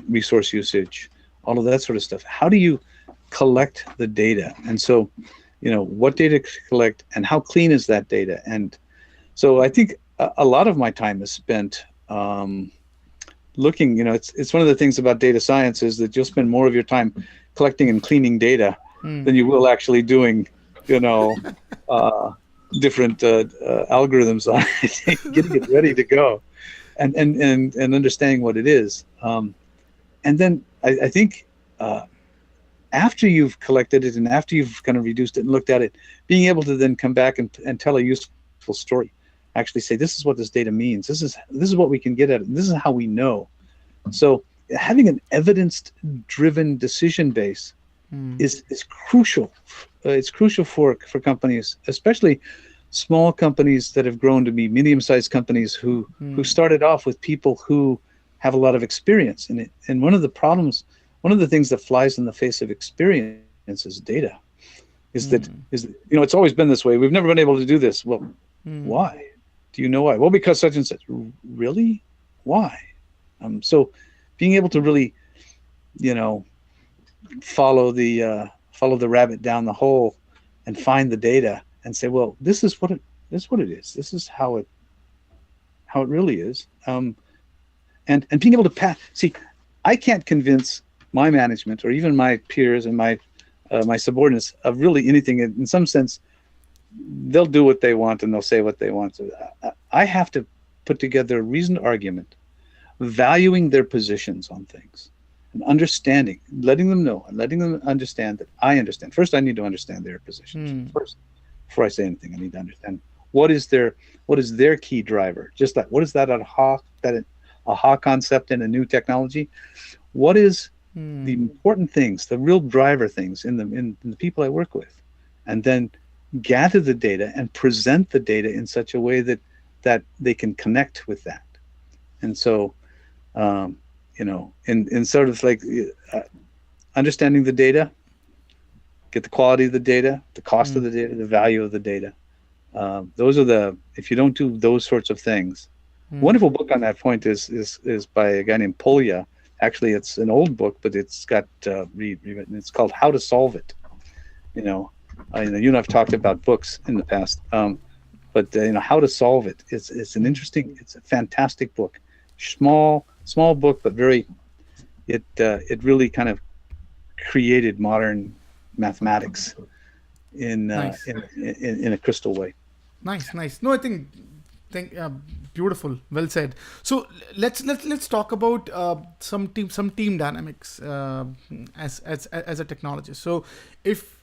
resource usage, all of that sort of stuff. How do you collect the data? And so, what data to collect and how clean is that data? And so I think a lot of my time is spent looking, it's one of the things about data science is that you'll spend more of your time collecting and cleaning data than you will actually doing, uh, different algorithms on it, getting it ready to go, and understanding what it is. And then I think after you've collected it and after you've kind of reduced it and looked at it, being able to then come back and tell a useful story, actually say, this is what this data means. This is what we can get at it. And this is how we know. So having an evidence-driven decision base is crucial. It's crucial for companies, especially small companies that have grown to be medium-sized companies who started off with people who have a lot of experience in it. And one of the things that flies in the face of experience is data. Is it's always been this way. We've never been able to do this. Well, why? Do you know why? Well, because such and such. Really? Why? So being able to really, follow the rabbit down the hole and find the data and say, well, this is what it is. This is how it really is. And being able to see, I can't convince my management or even my peers and my subordinates of really anything. In some sense, they'll do what they want and they'll say what they want. So I have to put together a reasoned argument, valuing their positions on things and understanding, letting them know and letting them understand that I understand. First, I need to understand their positions. First, before I say anything, I need to understand what is their key driver. Just that, what is that aha concept in a new technology? What is the important things, the real driver things in the people I work with? And then gather the data and present the data in such a way that they can connect with that. And so, in sort of like understanding the data, get the quality of the data, the cost of the data, the value of the data. Those are if you don't do those sorts of things. Wonderful book on that point is by a guy named Polya. Actually, it's an old book, but it's got rewritten. It's called How to Solve It. You and I've talked about books in the past, but How to Solve It. It's a fantastic book. Small book, but it really kind of created modern mathematics in a crystal way. Nice. No, I think beautiful. Well said. So let's talk about some team dynamics as a technologist. So if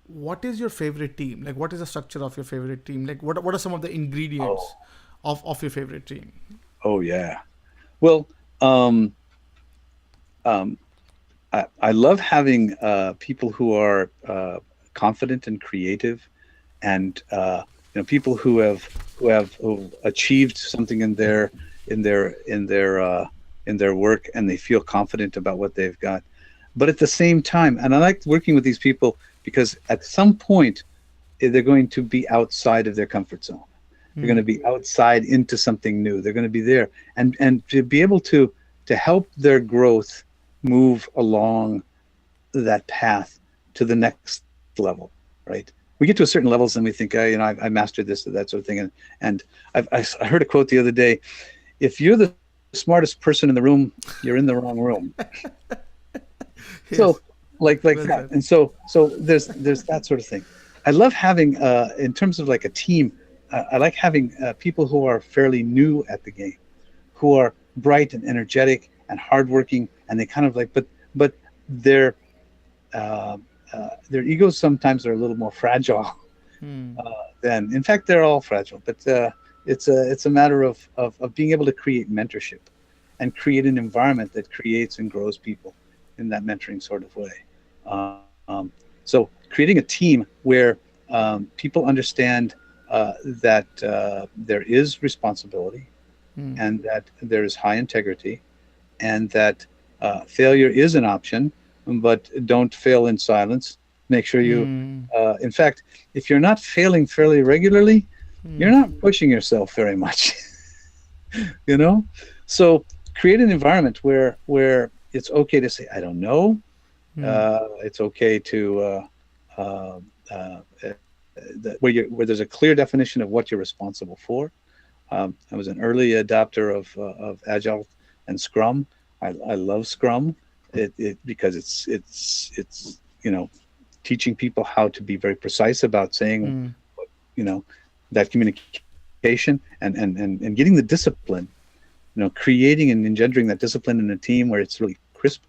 what is your favorite team? Like, what is the structure of your favorite team? Like, what are some of the ingredients of your favorite team? Oh yeah. Well, I love having people who are confident and creative, and people who have achieved something in their work, and they feel confident about what they've got. But at the same time, and I like working with these people because at some point they're going to be outside of their comfort zone. They're going to be outside into something new. They're going to be there, and to be able to help their growth move along that path to the next level, right? We get to a certain levels and we think, I mastered this or that sort of thing. And I heard a quote the other day: if you're the smartest person in the room, you're in the wrong room. Yes. So like that. And so there's that sort of thing. I love having, in terms of like a team, I like having people who are fairly new at the game, who are bright and energetic and hardworking, and they kind of like, but their egos sometimes are a little more fragile than. In fact, they're all fragile. But it's a matter of being able to create mentorship and create an environment that creates and grows people in that mentoring sort of way. So creating a team where people understand that there is responsibility, Hmm. and that there is high integrity, and that failure is an option, but don't fail in silence. Make sure you, Hmm. in fact, if you're not failing fairly regularly, Hmm. you're not pushing yourself very much, you know? So create an environment where it's okay to say, I don't know. Hmm. It's okay to, uh, uh, where there's a clear definition of what you're responsible for. I was an early adopter of Agile and Scrum. I love Scrum, because it's teaching people how to be very precise about saying, Hmm. you know that communication, and getting the discipline, creating and engendering that discipline in a team where it's really crisp.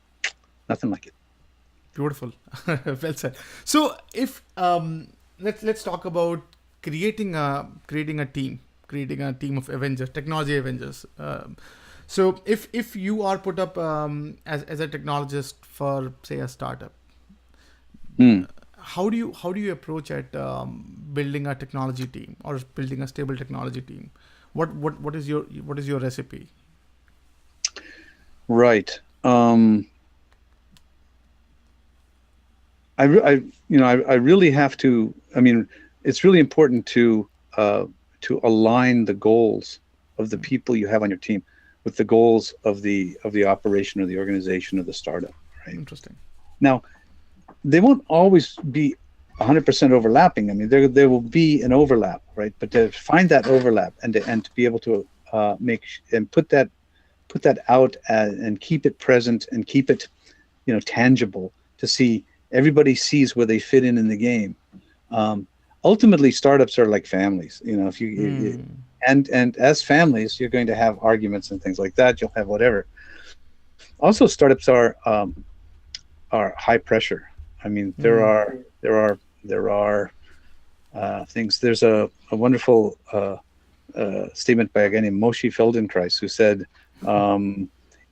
Nothing like it. Beautiful. Well said. So if let's talk about creating a team of Avengers, technology Avengers. So if you are put up as a technologist for say a startup, Mm. how do you approach at building a technology team or building a stable technology team? What is your recipe? Right. I really have to. I mean, it's really important uh, to align the goals of the people you have on your team with the goals of the operation or the organization or the startup. Right Interesting. now, they won't always be 100% overlapping. I mean, there will be an overlap, right? But to find that overlap, and to be able to and put that out, and keep it present, and keep it tangible, to see everybody sees where they fit in the game. Um, Ultimately, startups are like families. If Hmm. and as families, you're going to have arguments and things like that. You'll have whatever. Also, startups are high pressure. I mean, Hmm. there are things. There's a wonderful statement by a guy named Moshe Feldenkrais, who said, um,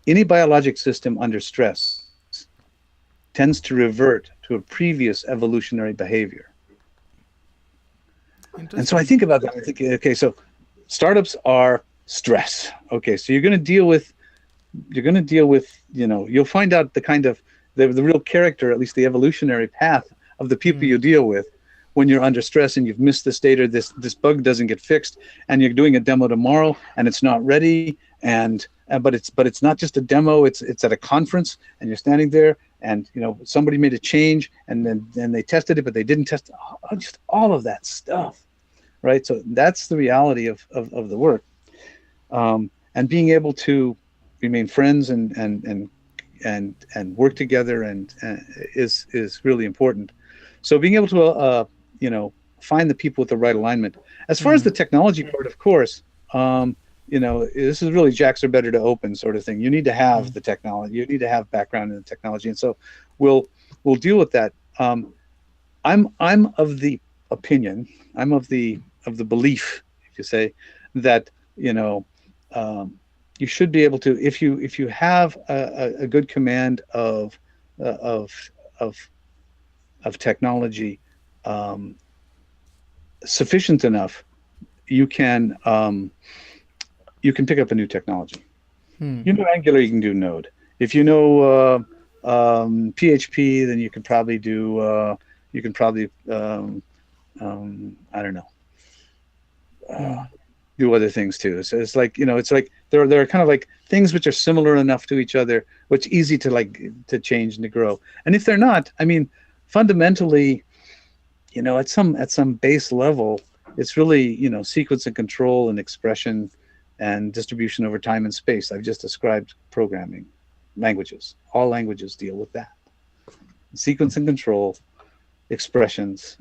any biologic system under stress tends to revert to a previous evolutionary behavior. And so I think Interesting. about that. I think, okay, so startups are stress. Okay, so you're going to deal with, you'll find out the kind of the real character, at least the evolutionary path of the people Hmm. you deal with when you're under stress, and you've missed this date, or this bug doesn't get fixed, and you're doing a demo tomorrow and it's not ready, and but it's not just a demo, it's at a conference, and you're standing there, and somebody made a change, and then they tested it, but they didn't test it. Just all of that stuff, right? So that's the reality of the work. And being able to remain friends, and work together, is really important. So being able to find the people with the right alignment. As far as Hmm. the technology part, of course, this is really jacks are better to open sort of thing. You need to have Hmm. the technology. You need to have background in the technology, and so we'll we'll deal with that. I'm of the opinion, I'm of the belief, if you say, that you know um, you should be able to, if you have a good command uh, of of of technology, um, sufficient enough, you can you can pick up a new technology. Hmm. You know Angular, you can do Node. If you know PHP, then you can probably I don't know, uh, Hmm. do other things too. So it's like there are kind of like things which are similar enough to each other, which easy to change and to grow. And if they're not, I mean, fundamentally, at some base level, it's really sequence and control and expression and distribution over time and space. I've just described programming languages. All languages deal with that: sequence and control, expressions,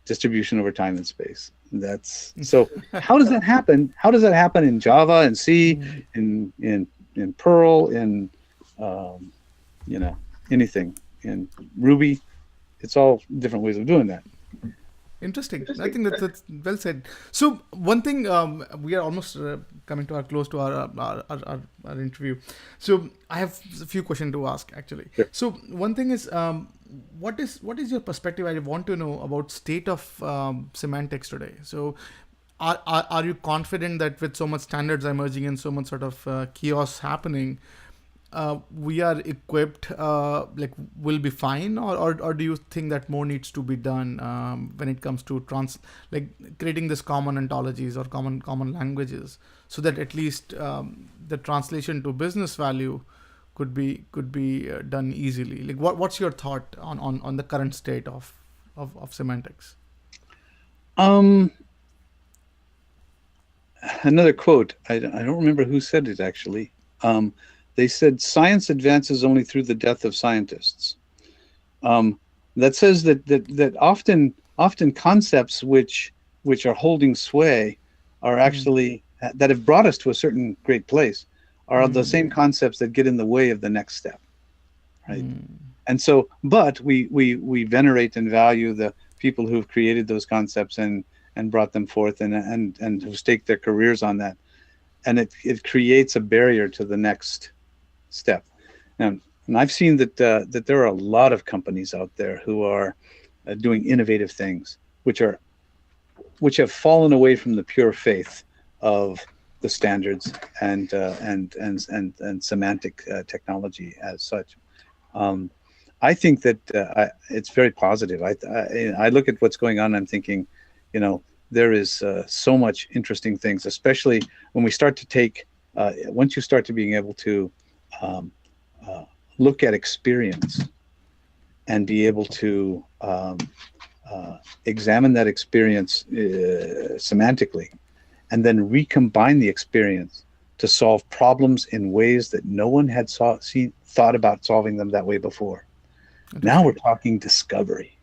distribution over time and space. That's so. How does that happen? How does that happen in Java and C, Hmm. in Perl, in um, you know anything in Ruby? It's all different ways of doing that. Interesting. I think that's well said. So one thing, we are almost coming to our close to our interview. So I have a few questions to ask actually. Sure. So one thing is, what is your perspective? I want to know about state of semantics today. So are you confident that with so much standards emerging and so much sort of chaos happening, we are equipped, like we'll be fine, or do you think that more needs to be done when it comes to like creating this common ontologies or common languages, so that at least the translation to business value could be done easily? Like what's your thought on the current state of semantics? Um, Another quote. I don't remember who said it actually. They said, "Science advances only through the death of scientists." That says that often concepts which are holding sway are actually that have brought us to a certain great place are the same concepts that get in the way of the next step, right? And so, but we venerate and value the people who've created those concepts and brought them forth and who staked their careers on that, and it creates a barrier to the next step. And I've seen that there are a lot of companies out there who are doing innovative things, which have fallen away from the pure faith of the standards and semantic technology as such. I think that it's very positive. I look at what's going on and I'm thinking, there is so much interesting things, especially when we start to take once you start to being able to look at experience and be able to examine that experience semantically, and then recombine the experience to solve problems in ways that no one had thought about solving them that way before. Now we're talking discovery.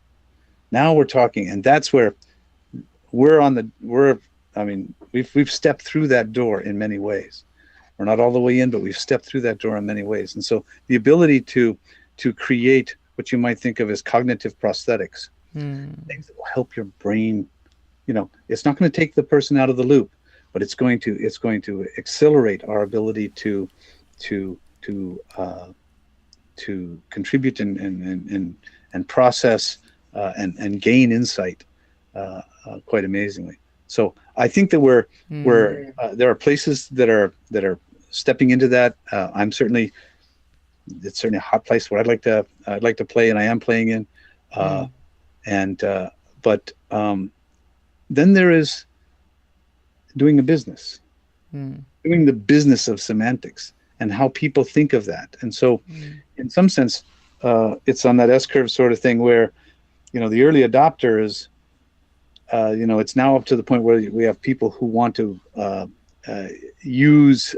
Now we're talking, and that's where we've stepped through that door in many ways. We're not all the way in, but we've stepped through that door in many ways. And so the ability to create what you might think of as cognitive prosthetics, things that will help your brain, it's not going to take the person out of the loop, but it's going to accelerate our ability to contribute and process and gain insight quite amazingly. So I think that there are places that are stepping into that. It's certainly a hot place where I'd like to play, and I am playing in. But then there is doing a business, doing the business of semantics and how people think of that. And so, in some sense, it's on that S-curve sort of thing where, the early adopter is, it's now up to the point where we have people who want to use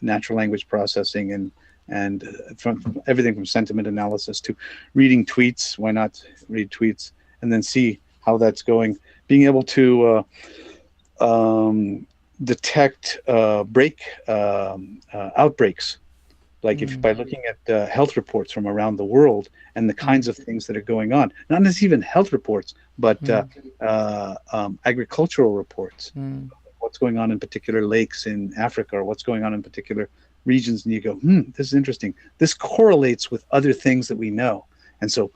natural language processing and from everything from sentiment analysis to reading tweets. Why not read tweets and then see how that's going? Being able to detect outbreaks, like by looking at health reports from around the world and the kinds of things that are going on. Not necessarily even health reports, but agricultural reports. What's going on in particular lakes in Africa, or what's going on in particular regions, and you go, this is interesting. This correlates with other things that we know. And so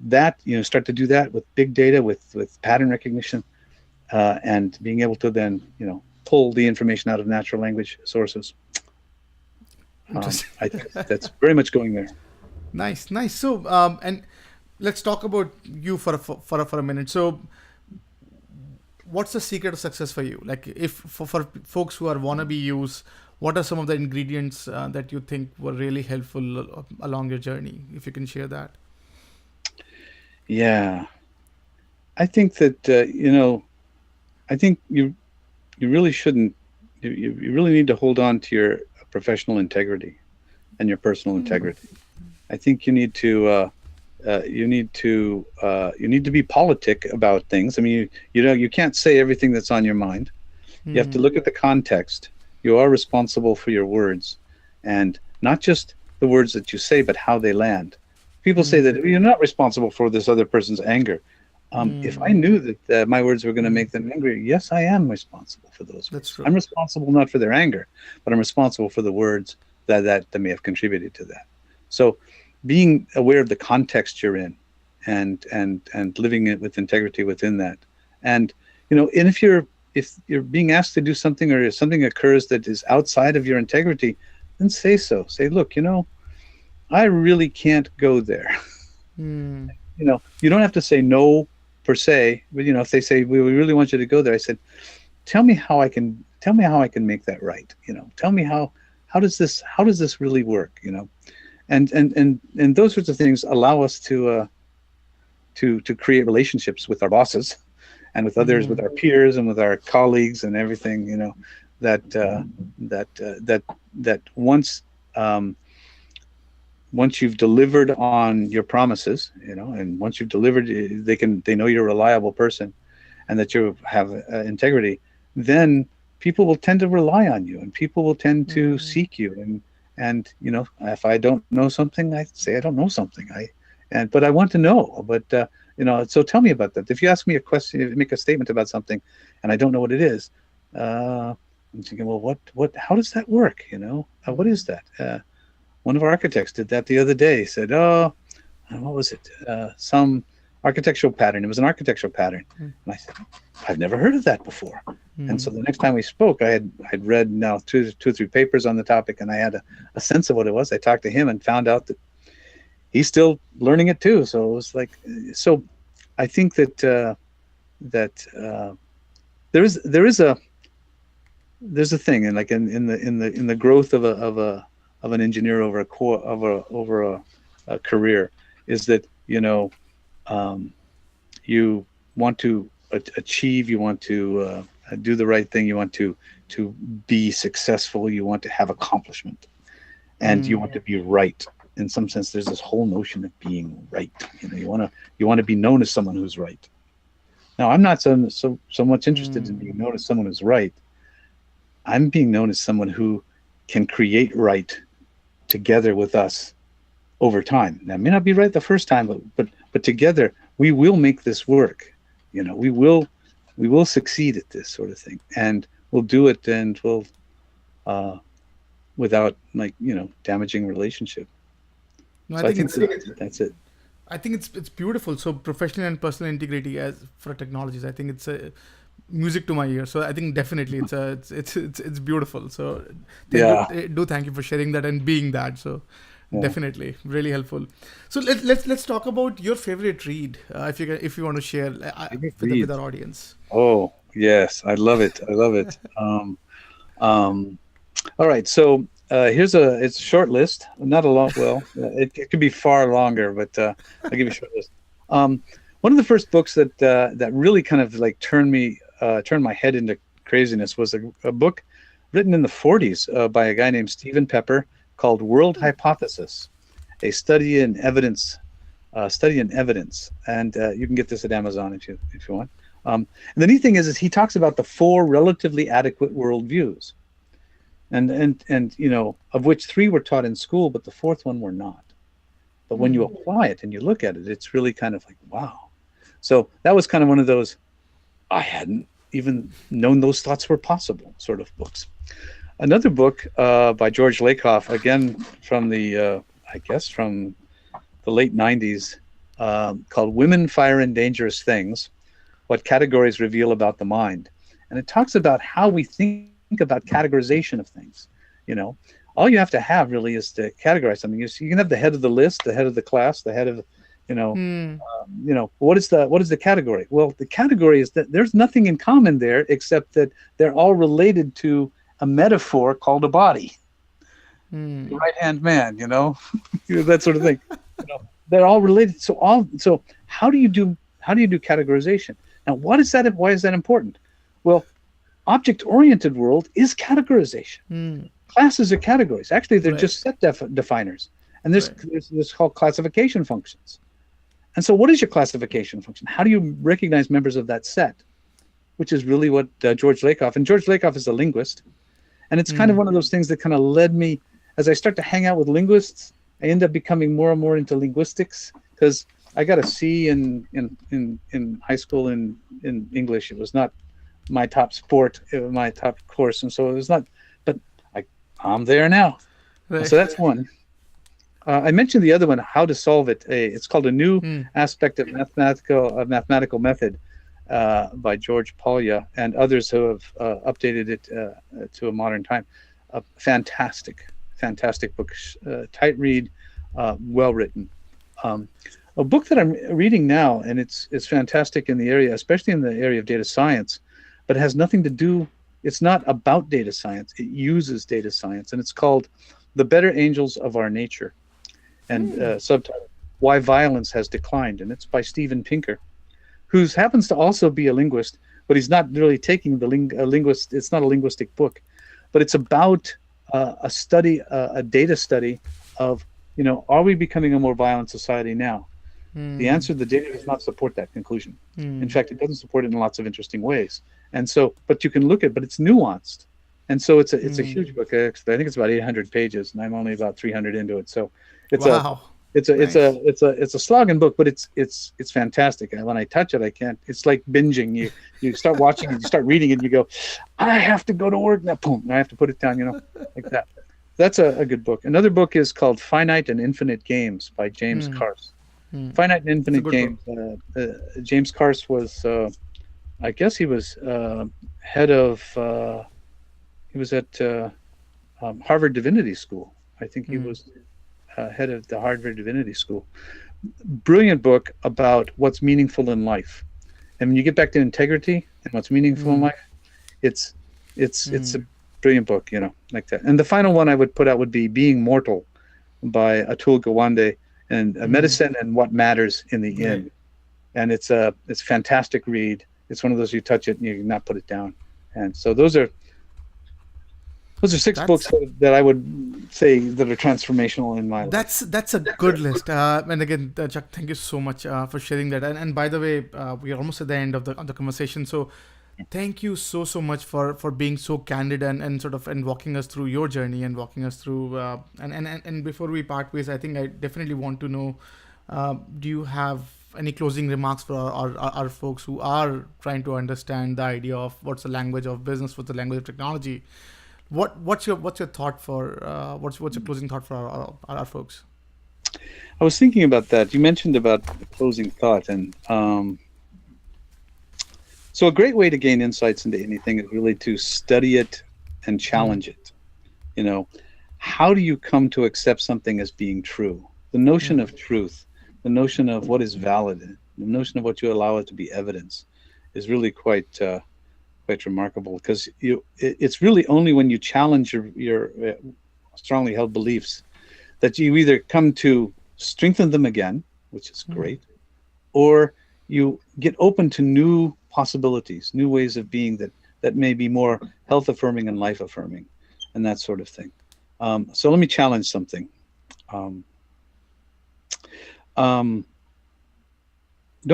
that, start to do that with big data, with pattern recognition, and being able to then, pull the information out of natural language sources. I think that's very much going there. Nice. So, and let's talk about you for a minute. So, what's the secret of success for you? Like, if for folks who are wannabe use, what are some of the ingredients that you think were really helpful along your journey? If you can share that. Yeah, I think that I think you really shouldn't. You really need to hold on to your professional integrity and your personal integrity. I think you need to be politic about things. I mean, you can't say everything that's on your mind. You have to look at the context. You are responsible for your words, and not just the words that you say, but how they land. People say that you're not responsible for this other person's anger. If I knew that my words were going to make them angry, yes, I am responsible for those That's words. true. I'm responsible not for their anger, but I'm responsible for the words that may have contributed to that. So being aware of the context you're in and living it with integrity within that. And, and if you're being asked to do something, or if something occurs that is outside of your integrity, then say so. Say, look, I really can't go there. Hmm. You don't have to say no per se, but if they say we really want you to go there, I said, tell me how I can make that right. Tell me how does this really work? And those sorts of things allow us to create relationships with our bosses and with others, with our peers and with our colleagues and everything. That once you've delivered on your promises, and once you've delivered, they know you're a reliable person, and that you have integrity, then people will tend to rely on you, and people will tend to seek you. And if I don't know something, I say I don't know something. But I want to know. But so tell me about that. If you ask me a question, make a statement about something, and I don't know what it is, I'm thinking, well, how does that work? What is that? One of our architects did that the other day. He said, "Oh, what was it? Some architectural pattern. It was an architectural pattern." And I said, "I've never heard of that before." And so the next time we spoke, I'd read now two or three papers on the topic, and I had a sense of what it was. I talked to him and found out that he's still learning it too. So it was like, so I think that there's a thing, and like in the growth of an engineer over a career, is that you want to achieve, you want to do the right thing, you want to be successful, you want to have accomplishment, and you want to be right. In some sense, there's this whole notion of being right. You want to be known as someone who's right. Now, I'm not so much interested in being known as someone who's right. I'm being known as someone who can create right together with us over time. Now, it may not be right the first time, but together we will make this work. We will succeed at this sort of thing, and we'll do it, and we'll without damaging relationship. No, So I think that's it. I think it's beautiful. So professional and personal integrity as for technologies, I think it's a music to my ear. So I think definitely it's beautiful. So thank you for sharing that and being that. So definitely really helpful. So let's talk about your favorite read, if you want to share with our audience. Oh yes, I love it. All right, so it's a short list, not a lot. Well, it could be far longer, but I'll give you a short list. One of the first books that really kind of like turned my head into craziness was a book written in the 40s by a guy named Stephen Pepper called World Hypothesis, a study in evidence. And you can get this at Amazon if you want. And the neat thing is he talks about the 4 relatively adequate worldviews. And of which 3 were taught in school, but the 4th one were not. But when you apply it and you look at it, it's really kind of like, wow. So that was kind of one of those, I hadn't even known those thoughts were possible sort of books. Another book by George Lakoff, again from the late 90s, called Women, Fire, and Dangerous Things, What Categories Reveal About the Mind. And it talks about how we think about categorization of things. All you have to have really is to categorize something. You can have the head of the list, the head of the class, the head of what is the category? Well, the category is that there's nothing in common there except that they're all related to a metaphor called a body. The right-hand man, that sort of thing. They're all related. So how do you do categorization? Now, why is that important? Well, object-oriented world is categorization. Classes are categories. Actually, they're just set definers. And there's called classification functions. And so what is your classification function? How do you recognize members of that set? Which is really what George Lakoff, and George Lakoff is a linguist. And it's kind of one of those things that kind of led me, as I start to hang out with linguists, I end up becoming more and more into linguistics, because I got a C in high school in English. It was not my top sport, it was my top course, and so it was not. But I'm there now. Right. So that's one. I mentioned the other one, how to solve it. It's called A New Hmm. Aspect of Mathematical Method by George Polya and others who have updated it to a modern time. Fantastic, fantastic book. Tight read, well written. Um, a book that I'm reading now, and it's fantastic in the area, especially in the area of data science, but it has nothing to do. It's not about data science. It uses data science, and it's called "The Better Angels of Our Nature," and subtitle "Why Violence Has Declined," and it's by Steven Pinker, who happens to also be a linguist, but he's not really taking the linguist. It's not a linguistic book, but it's about a study, a data study of, are we becoming a more violent society now? The answer, the data does not support that conclusion. In fact, it doesn't support it in lots of interesting ways. And so, but you can look at, but it's nuanced. And so it's a huge book. I think it's about 800 pages, and I'm only about 300 into it. So it's Wow. it's a slogging book, but it's fantastic. And when I touch it, I can't. It's like binging. You start watching and you start reading it, and you go, I have to go to work now. Boom, and I have to put it down. Like that. That's a good book. Another book is called Finite and Infinite Games by James Carse. Finite and Infinite Games. James Carse was, I guess he was head of. He was at Harvard Divinity School. I think he was head of the Harvard Divinity School. Brilliant book about what's meaningful in life. And when you get back to integrity and what's meaningful in life, it's a brilliant book, like that. And the final one I would put out would be Being Mortal by Atul Gawande, and Medicine and What Matters in the End. And it's a fantastic read. It's one of those you touch it and you cannot put it down. And so those are six books that I would say that are transformational in my life. That's a good list. And again, Chuck, thank you so much for sharing that. And by the way, we are almost at the end of the conversation. So thank you so much for being so candid and sort of and walking us through your journey and walking us through. And before we part ways, I think I definitely want to know, do you have any closing remarks for our folks who are trying to understand the idea of what's the language of business, what's the language of technology? What's your thought for what's your closing thought for our folks? I was thinking about that. You mentioned about the closing thought, and so a great way to gain insights into anything is really to study it and challenge it. How do you come to accept something as being true? The notion of truth, the notion of what is valid, the notion of what you allow it to be evidence, is really quite remarkable, because it's really only when you challenge your strongly held beliefs that you either come to strengthen them again, which is great, or you get open to new possibilities, new ways of being that may be more health affirming and life affirming, and that sort of thing. So let me challenge something. Don't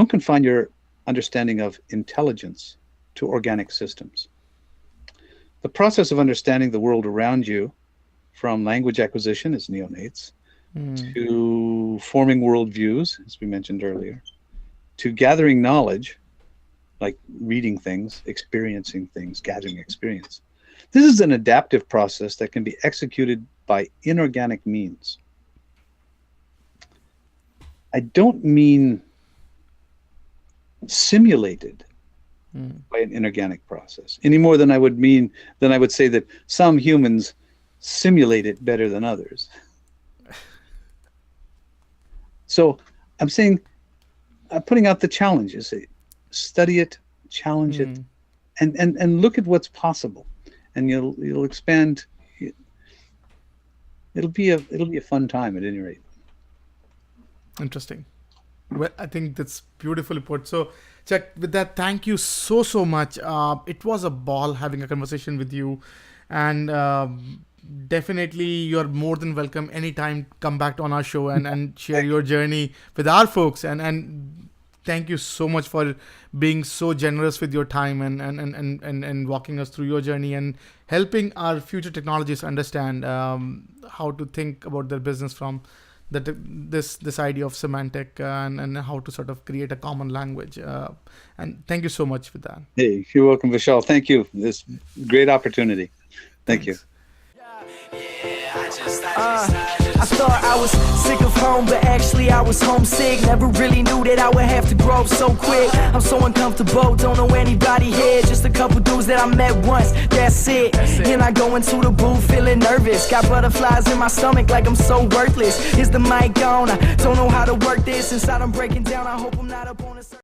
confine your understanding of intelligence to organic systems. The process of understanding the world around you, from language acquisition as neonates, to forming worldviews, as we mentioned earlier, to gathering knowledge, like reading things, experiencing things, gathering experience. This is an adaptive process that can be executed by inorganic means. I don't mean simulated by an inorganic process any more than I would say that some humans simulate it better than others. So I'm saying, I'm putting out the challenges. Study it, challenge it, and look at what's possible, and you'll expand. It'll be a fun time at any rate. Interesting. Well, I think that's beautifully put. So, Chuck, with that, thank you so much. It was a ball having a conversation with you, and definitely you're more than welcome anytime. Come back on our show and share your journey with our folks. And thank you so much for being so generous with your time and walking us through your journey and helping our future technologists understand how to think about their business from that this idea of semantic and how to sort of create a common language. And thank you so much for that. Hey, you're welcome, Vishal. Thank you. This great opportunity. Thank you. I thought I was sick of home, but actually I was homesick. Never really knew that I would have to grow up so quick. I'm so uncomfortable, don't know anybody here. Just a couple dudes that I met once, that's it. And I go into the booth feeling nervous. Got butterflies in my stomach like I'm so worthless. Is the mic on? I don't know how to work this. Inside I'm breaking down, I hope I'm not up on the surface.